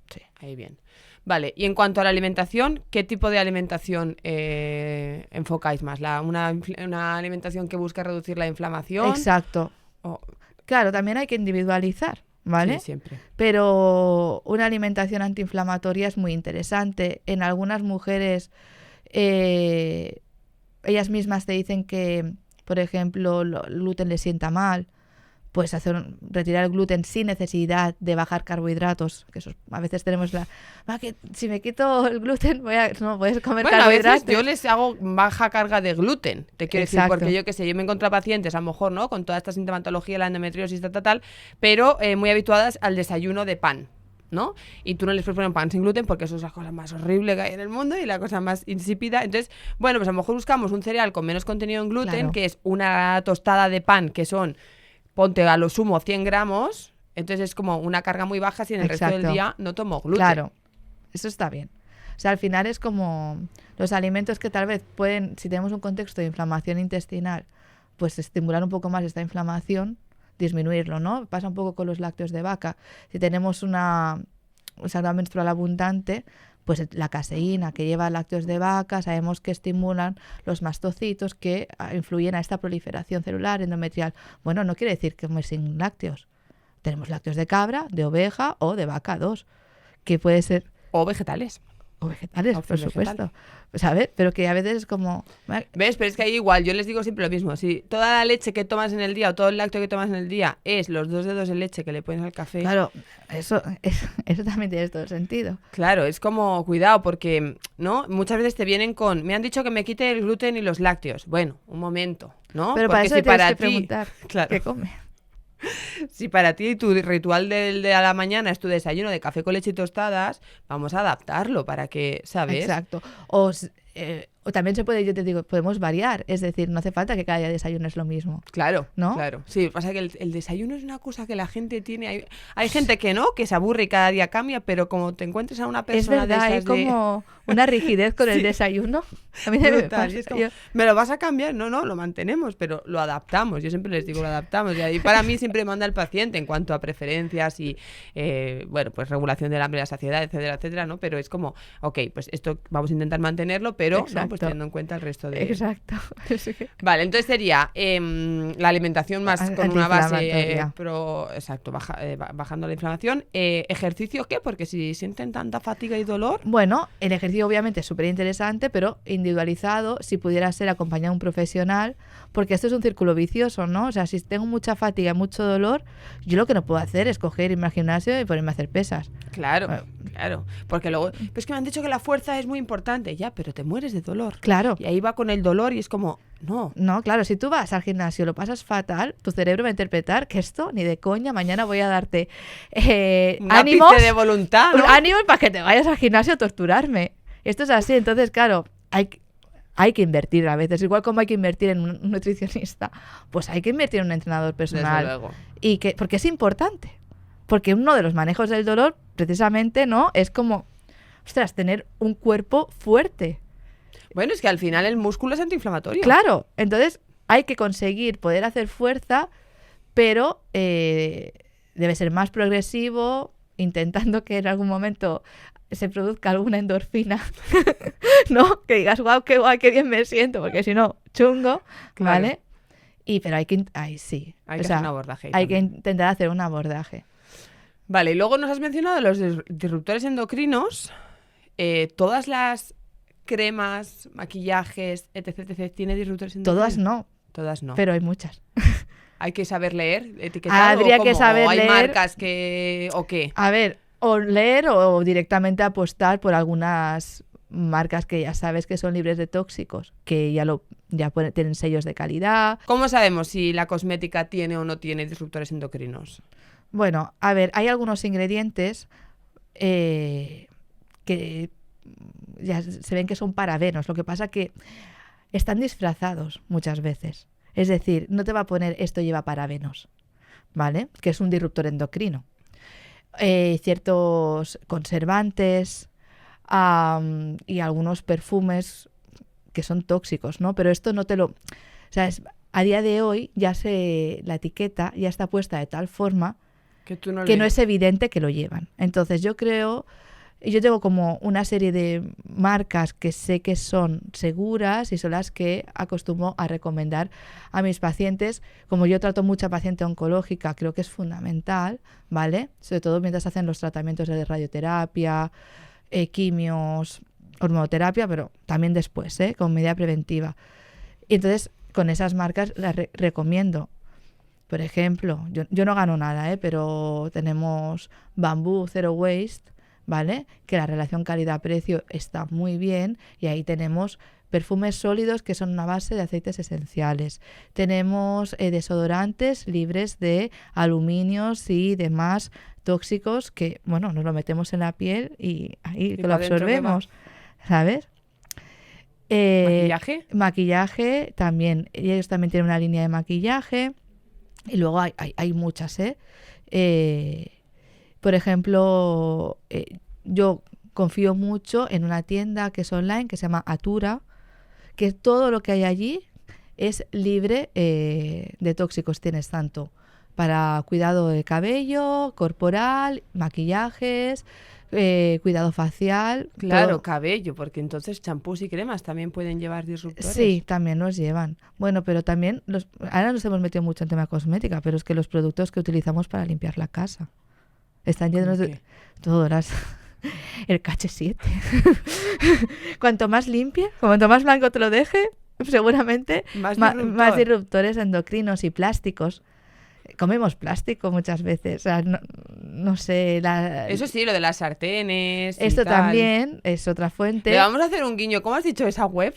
Sí, ahí bien. Vale, y en cuanto a la alimentación, ¿qué tipo de alimentación enfocáis más? ¿Una alimentación que busca reducir la inflamación? Exacto. Claro, también hay que individualizar, ¿vale? Sí, siempre. Pero una alimentación antiinflamatoria es muy interesante. En algunas mujeres, ellas mismas te dicen que, por ejemplo, el gluten les sienta mal. Pues retirar el gluten sin necesidad de bajar carbohidratos, que a veces tenemos que si me quito el gluten no puedes comer carbohidratos. A veces yo les hago baja carga de gluten, te quiero decir, porque yo me encuentro a pacientes, a lo mejor, ¿no? Con toda esta sintomatología, la endometriosis, tal, pero muy habituadas al desayuno de pan, ¿no? Y tú no les puedes poner un pan sin gluten porque eso es la cosa más horrible que hay en el mundo y la cosa más insípida. Entonces, bueno, pues a lo mejor buscamos un cereal con menos contenido en gluten, claro, que es una tostada de pan que son, ponte a lo sumo 100 gramos, entonces es como una carga muy baja si en el resto del día no tomo gluten. Claro, eso está bien. O sea, al final es como los alimentos que tal vez pueden, si tenemos un contexto de inflamación intestinal, pues estimular un poco más esta inflamación, disminuirlo, ¿no? Pasa un poco con los lácteos de vaca. Si tenemos una sangrado menstrual abundante, pues la caseína que lleva lácteos de vaca, sabemos que estimulan los mastocitos que influyen a esta proliferación celular endometrial. Bueno, no quiere decir que comer sin lácteos. Tenemos lácteos de cabra, de oveja o de vaca 2, que puede ser... O vegetales. O vegetales, por supuesto. ¿Sabes? Pero que a veces es como... ¿Ves? Pero es que ahí igual, yo les digo siempre lo mismo. Si toda la leche que tomas en el día o todo el lácteo que tomas en el día es los 2 dedos de leche que le pones al café... Claro, eso también tiene todo el sentido. Claro, es como, cuidado, porque, ¿no? Muchas veces te vienen con... Me han dicho que me quite el gluten y los lácteos. Bueno, un momento, ¿no? Pero porque para eso tienes que preguntar claro, qué come. Si para ti tu ritual de a la mañana es tu desayuno de café con leche y tostadas, vamos a adaptarlo para que, ¿sabes? Exacto. O también se puede, yo te digo, podemos variar. Es decir, no hace falta que cada día desayunes lo mismo. Claro, ¿no? Claro. Sí, pasa que el desayuno es una cosa que la gente tiene. Hay gente que no, que se aburre y cada día cambia, pero como te encuentres a una persona es verdad, de esas hay como una rigidez con el desayuno. A mí me pasa. Es como, ¿me lo vas a cambiar? No, lo mantenemos, pero lo adaptamos. Yo siempre les digo, lo adaptamos. Y ahí para mí siempre manda el paciente en cuanto a preferencias y, bueno, pues regulación del hambre y la saciedad, etcétera, etcétera, ¿no? Pero es como, ok, pues esto vamos a intentar mantenerlo, pero ¿no? Pues teniendo en cuenta el resto de... Exacto. Vale, entonces sería la alimentación más con una base bajando la inflamación. ¿Ejercicio qué? Porque si sienten tanta fatiga y dolor... Bueno, el ejercicio obviamente es súper interesante, pero individualizado, si pudiera ser acompañado de un profesional, porque esto es un círculo vicioso, ¿no? O sea, si tengo mucha fatiga y mucho dolor, yo lo que no puedo hacer es irme al gimnasio y ponerme a hacer pesas. Claro, claro. Porque luego... Pues que me han dicho que la fuerza es muy importante. Ya, pero te mueres de dolor. Claro. Y ahí va con el dolor y es como... No, claro, si tú vas al gimnasio y lo pasas fatal, tu cerebro va a interpretar que esto, ni de coña, mañana voy a darte ánimos de voluntad, ¿no? Ánimos para que te vayas al gimnasio a torturarme. Esto es así, entonces, claro, hay que invertir a veces, igual como hay que invertir en un nutricionista, pues hay que invertir en un entrenador personal. Desde luego. Porque es importante, porque uno de los manejos del dolor, precisamente, ¿no? Es como, ostras, tener un cuerpo fuerte. Bueno, es que al final el músculo es antiinflamatorio. Claro, entonces hay que conseguir poder hacer fuerza, pero debe ser más progresivo, intentando que en algún momento se produzca alguna endorfina, ¿no? Que digas, guau, qué guay, qué bien me siento, porque si no, chungo, claro. ¿vale? Pero hay que... sí. Hay que hacer un abordaje. Hay que intentar hacer un abordaje. Vale, y luego nos has mencionado los disruptores endocrinos. Todas las cremas, maquillajes, etc. ¿Tiene disruptores endocrinos? Todas no. Pero hay muchas. ¿Hay que saber leer etiquetado? Habría que saber ¿Hay leer. marcas que... o qué? A ver, o leer o directamente apostar por algunas marcas que ya sabes que son libres de tóxicos, que tienen sellos de calidad. ¿Cómo sabemos si la cosmética tiene o no tiene disruptores endocrinos? Bueno, a ver, hay algunos ingredientes que ya se ven que son parabenos. Lo que pasa que están disfrazados muchas veces. Es decir, no te va a poner esto lleva parabenos, ¿vale? Que es un disruptor endocrino. Ciertos conservantes y algunos perfumes que son tóxicos, ¿no? Pero esto no te lo... O sea, a día de hoy la etiqueta ya está puesta de tal forma que no es evidente que lo llevan. Entonces yo tengo como una serie de marcas que sé que son seguras y son las que acostumbro a recomendar a mis pacientes. Como yo trato mucha paciente oncológica, creo que es fundamental, ¿vale? Sobre todo mientras hacen los tratamientos de radioterapia, quimios, hormonoterapia, pero también después, con medida preventiva. Y entonces, con esas marcas las recomiendo. Por ejemplo, yo no gano nada, pero tenemos Bambú Zero Waste, ¿vale? Que la relación calidad-precio está muy bien y ahí tenemos perfumes sólidos que son una base de aceites esenciales. Tenemos desodorantes libres de aluminios y demás tóxicos que, bueno, nos lo metemos en la piel y ahí que lo absorbemos, ¿sabes? ¿Maquillaje? Maquillaje también. Ellos también tienen una línea de maquillaje y luego hay muchas, por ejemplo, yo confío mucho en una tienda que es online, que se llama Atura, que todo lo que hay allí es libre de tóxicos. Tienes tanto para cuidado de cabello, corporal, maquillajes, cuidado facial. Claro, todo. cabello, porque entonces champús y cremas también pueden llevar disruptores. Sí, también los llevan. Bueno, pero también, ahora nos hemos metido mucho en tema cosmética, pero es que los productos que utilizamos para limpiar la casa están llenos de todas el KH7. Cuanto más limpie, cuanto más blanco te lo deje, seguramente más disruptores endocrinos y plásticos. Comemos plástico muchas veces, o sea, no sé... Eso sí, lo de las sartenes esto y tal. También es otra fuente. Le vamos a hacer un guiño. ¿Cómo has dicho esa web?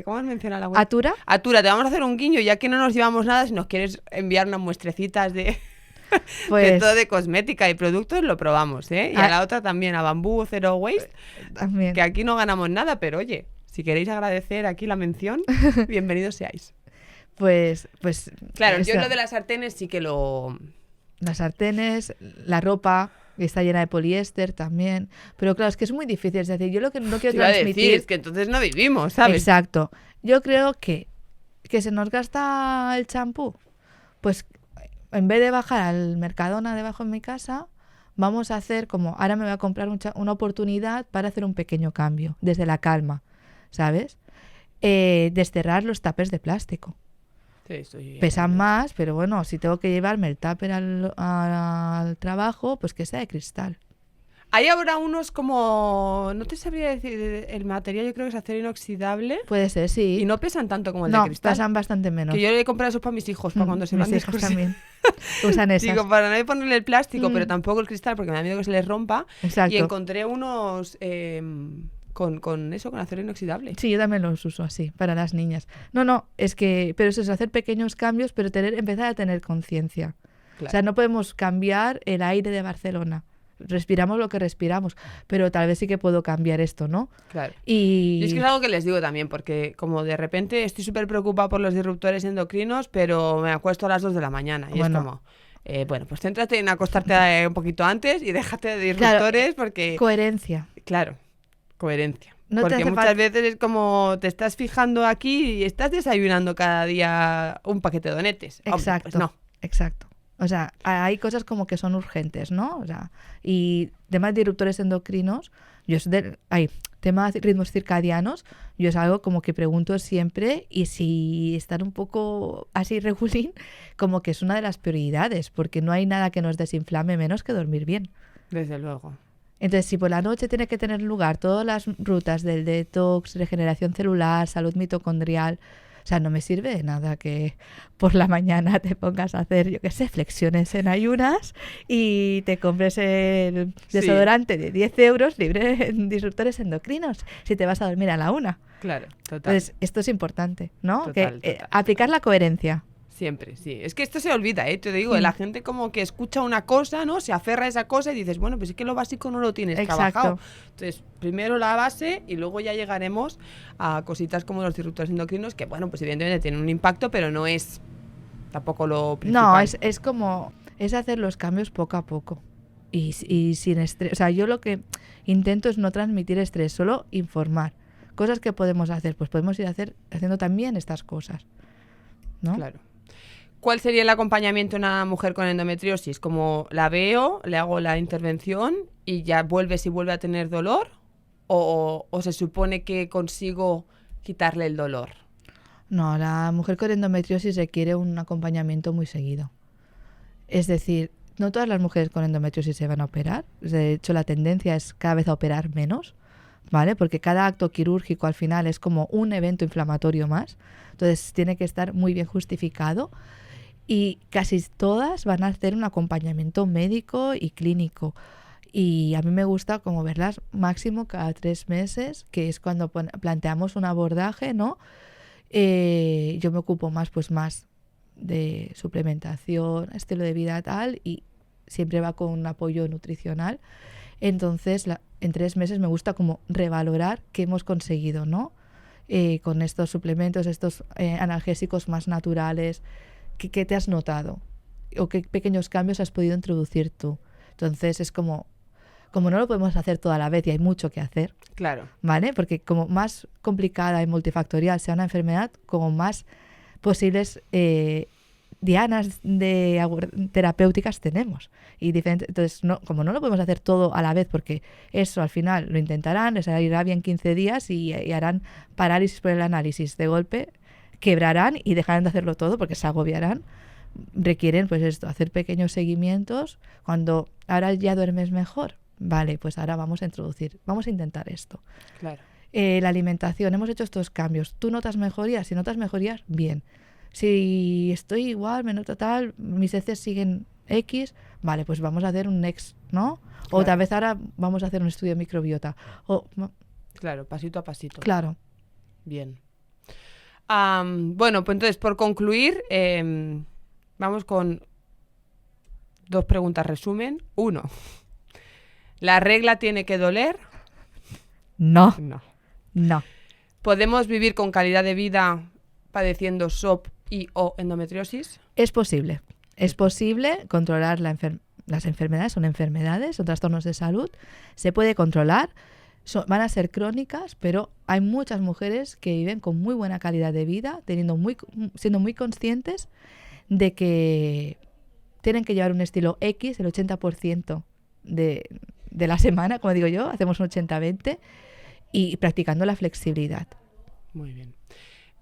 ¿Cómo has mencionado la web? ¿Atura? Atura, te vamos a hacer un guiño, ya que no nos llevamos nada, si nos quieres enviar unas muestrecitas de todo de cosmética y productos, lo probamos, ¿eh? Y a la otra también, a Bambú Zero Waste, también. Que aquí no ganamos nada, pero oye, si queréis agradecer aquí la mención, bienvenidos seáis. Pues claro, yo lo de las sartenes sí que lo... Las sartenes, la ropa que está llena de poliéster también. Pero claro, es que es muy difícil. Es decir, yo lo que no quiero transmitir... es que entonces no vivimos, ¿sabes? Exacto. Yo creo que se nos gasta el champú. Pues en vez de bajar al Mercadona debajo en mi casa, vamos a hacer como... Ahora me voy a comprar una oportunidad para hacer un pequeño cambio, desde la calma, ¿sabes? Desterrar los tapers de plástico. Pesan más, pero bueno, si tengo que llevarme el tupper al trabajo, pues que sea de cristal. Hay ahora unos como... No te sabría decir el material, yo creo que es acero inoxidable. Puede ser, sí. Y no pesan tanto como el de cristal. No, pesan bastante menos. Que yo le he comprado eso para mis hijos, para cuando se van de excursión. También usan esas. Digo, para no ponerle el plástico, pero tampoco el cristal, porque me da miedo que se les rompa. Exacto. Y encontré unos... Con acero inoxidable. Sí, yo también los uso así, para las niñas. No, es que... Pero eso es hacer pequeños cambios, pero empezar a tener conciencia. Claro. O sea, no podemos cambiar el aire de Barcelona. Respiramos lo que respiramos, pero tal vez sí que puedo cambiar esto, ¿no? Claro. Y es que es algo que les digo también, porque como de repente estoy súper preocupada por los disruptores endocrinos, pero me acuesto a las 2 de la mañana y es como... bueno, pues céntrate en acostarte un poquito antes y déjate de disruptores, porque... Coherencia. Claro. Coherencia. Porque muchas veces es como te estás fijando aquí y estás desayunando cada día un paquete de donetes. Exacto. Pues no. Exacto. O sea, hay cosas como que son urgentes, ¿no? O sea, y demás disruptores endocrinos, tema de ritmos circadianos, yo es algo como que pregunto siempre, y si están un poco así regulín, como que es una de las prioridades, porque no hay nada que nos desinflame menos que dormir bien. Desde luego. Entonces, si por la noche tiene que tener lugar todas las rutas del detox, regeneración celular, salud mitocondrial, o sea, no me sirve de nada que por la mañana te pongas a hacer, yo qué sé, flexiones en ayunas y te compres el desodorante de 10 euros libre de disruptores endocrinos si te vas a dormir a la 1. Claro, total. Entonces, esto es importante, ¿no? Total, que total. aplicar la coherencia. Siempre, sí. Es que esto se olvida, te digo, la gente como que escucha una cosa, ¿no? Se aferra a esa cosa y dices, bueno, pues es que lo básico no lo tienes trabajado. Entonces, primero la base y luego ya llegaremos a cositas como los disruptores endocrinos, que bueno, pues evidentemente tienen un impacto, pero no es tampoco lo principal. No, es como, es hacer los cambios poco a poco y sin estrés. O sea, yo lo que intento es no transmitir estrés, solo informar. Cosas que podemos hacer, pues podemos ir haciendo también estas cosas, ¿no? Claro. ¿Cuál sería el acompañamiento de una mujer con endometriosis? ¿Como la veo, le hago la intervención y ya vuelve si vuelve a tener dolor? ¿O se supone que consigo quitarle el dolor? No, la mujer con endometriosis requiere un acompañamiento muy seguido. Es decir, no todas las mujeres con endometriosis se van a operar. De hecho, la tendencia es cada vez a operar menos, ¿vale? Porque cada acto quirúrgico al final es como un evento inflamatorio más. Entonces, tiene que estar muy bien justificado. Y casi todas van a hacer un acompañamiento médico y clínico. Y a mí me gusta como verlas máximo cada 3 meses, que es cuando planteamos un abordaje, ¿no? Yo me ocupo más de suplementación, estilo de vida tal, y siempre va con un apoyo nutricional. Entonces, en 3 meses me gusta como revalorar qué hemos conseguido, ¿no? Con estos suplementos, estos analgésicos más naturales. ¿Qué te has notado? ¿O qué pequeños cambios has podido introducir tú? Entonces es como no lo podemos hacer toda la vez y hay mucho que hacer. Claro. ¿Vale? Porque como más complicada y multifactorial sea una enfermedad, como más posibles dianas terapéuticas tenemos. Y entonces, como no lo podemos hacer todo a la vez, porque eso al final lo intentarán, les irá bien 15 días y harán parálisis por el análisis de golpe, quebrarán y dejarán de hacerlo todo porque se agobiarán. Requieren pues esto, hacer pequeños seguimientos. Cuando ahora ya duermes mejor, vale, pues ahora vamos a intentar esto. Claro. La alimentación, hemos hecho estos cambios. ¿Tú notas mejorías? Si notas mejorías, bien. Si estoy igual, me noto tal, mis heces siguen X, vale, pues vamos a hacer un next, ¿no? O Claro. tal vez ahora vamos a hacer un estudio de microbiota. Claro, pasito a pasito. Claro. Bien. Bueno, pues entonces, por concluir, vamos con 2 preguntas resumen. 1. ¿La regla tiene que doler? No. No. ¿Podemos vivir con calidad de vida padeciendo SOP y o endometriosis? Es posible. Es posible controlar las enfermedades, son trastornos de salud. Se puede controlar. Van a ser crónicas, pero hay muchas mujeres que viven con muy buena calidad de vida, siendo muy conscientes de que tienen que llevar un estilo X el 80% de la semana, como digo yo, hacemos un 80-20, y practicando la flexibilidad. Muy bien.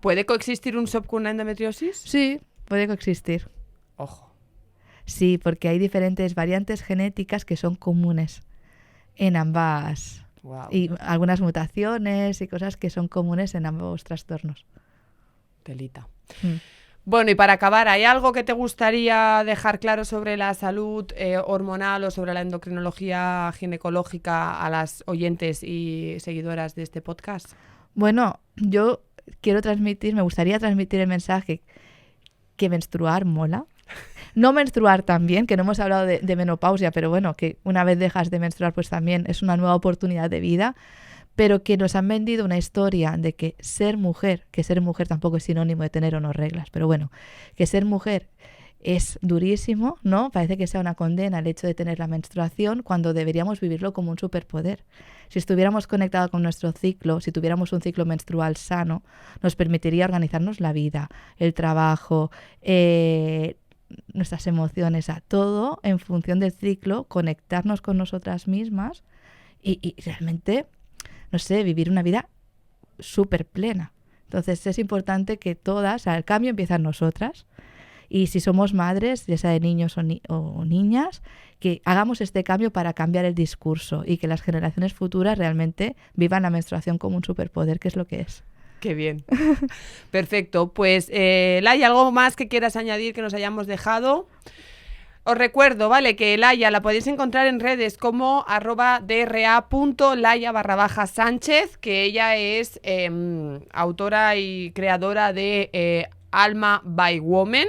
¿Puede coexistir un SOP con una endometriosis? Sí, puede coexistir. Ojo. Sí, porque hay diferentes variantes genéticas que son comunes en ambas. Wow. Y algunas mutaciones y cosas que son comunes en ambos trastornos. Telita. Bueno, y para acabar, ¿hay algo que te gustaría dejar claro sobre la salud hormonal o sobre la endocrinología ginecológica a las oyentes y seguidoras de este podcast? Bueno, yo me gustaría transmitir el mensaje que menstruar mola. No menstruar también, que no hemos hablado de menopausia, pero bueno, que una vez dejas de menstruar pues también es una nueva oportunidad de vida, pero que nos han vendido una historia de que ser mujer tampoco es sinónimo de tener o no reglas, pero bueno, que ser mujer es durísimo, ¿no? Parece que sea una condena el hecho de tener la menstruación cuando deberíamos vivirlo como un superpoder. Si estuviéramos conectados con nuestro ciclo, si tuviéramos un ciclo menstrual sano, nos permitiría organizarnos la vida, el trabajo, nuestras emociones, a todo en función del ciclo, conectarnos con nosotras mismas y realmente no sé, vivir una vida súper plena. Entonces es importante que todas, o sea, el cambio empieza en nosotras. Y si somos madres, ya sea de niños o niñas, que hagamos este cambio para cambiar el discurso y que las generaciones futuras realmente vivan la menstruación como un superpoder, que es lo que es. Qué bien. Perfecto. Pues, Laia, ¿algo más que quieras añadir que nos hayamos dejado? Os recuerdo, ¿vale? Que Laia la podéis encontrar en redes como @dra.laia_sánchez, que ella es autora y creadora de Alma by Woman.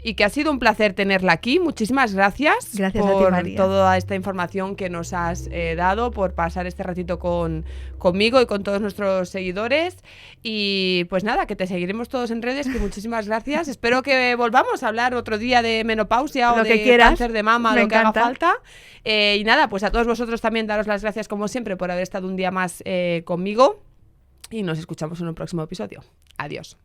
Y que ha sido un placer tenerla aquí. Muchísimas gracias, gracias por a ti, María, toda esta información que nos has dado, por pasar este ratito conmigo y con todos nuestros seguidores. Y pues nada, que te seguiremos todos en redes, que muchísimas gracias. Espero que volvamos a hablar otro día de menopausia o de cáncer de mama, lo que haga falta. Y nada, pues a todos vosotros también daros las gracias como siempre por haber estado un día más conmigo y nos escuchamos en un próximo episodio. Adiós.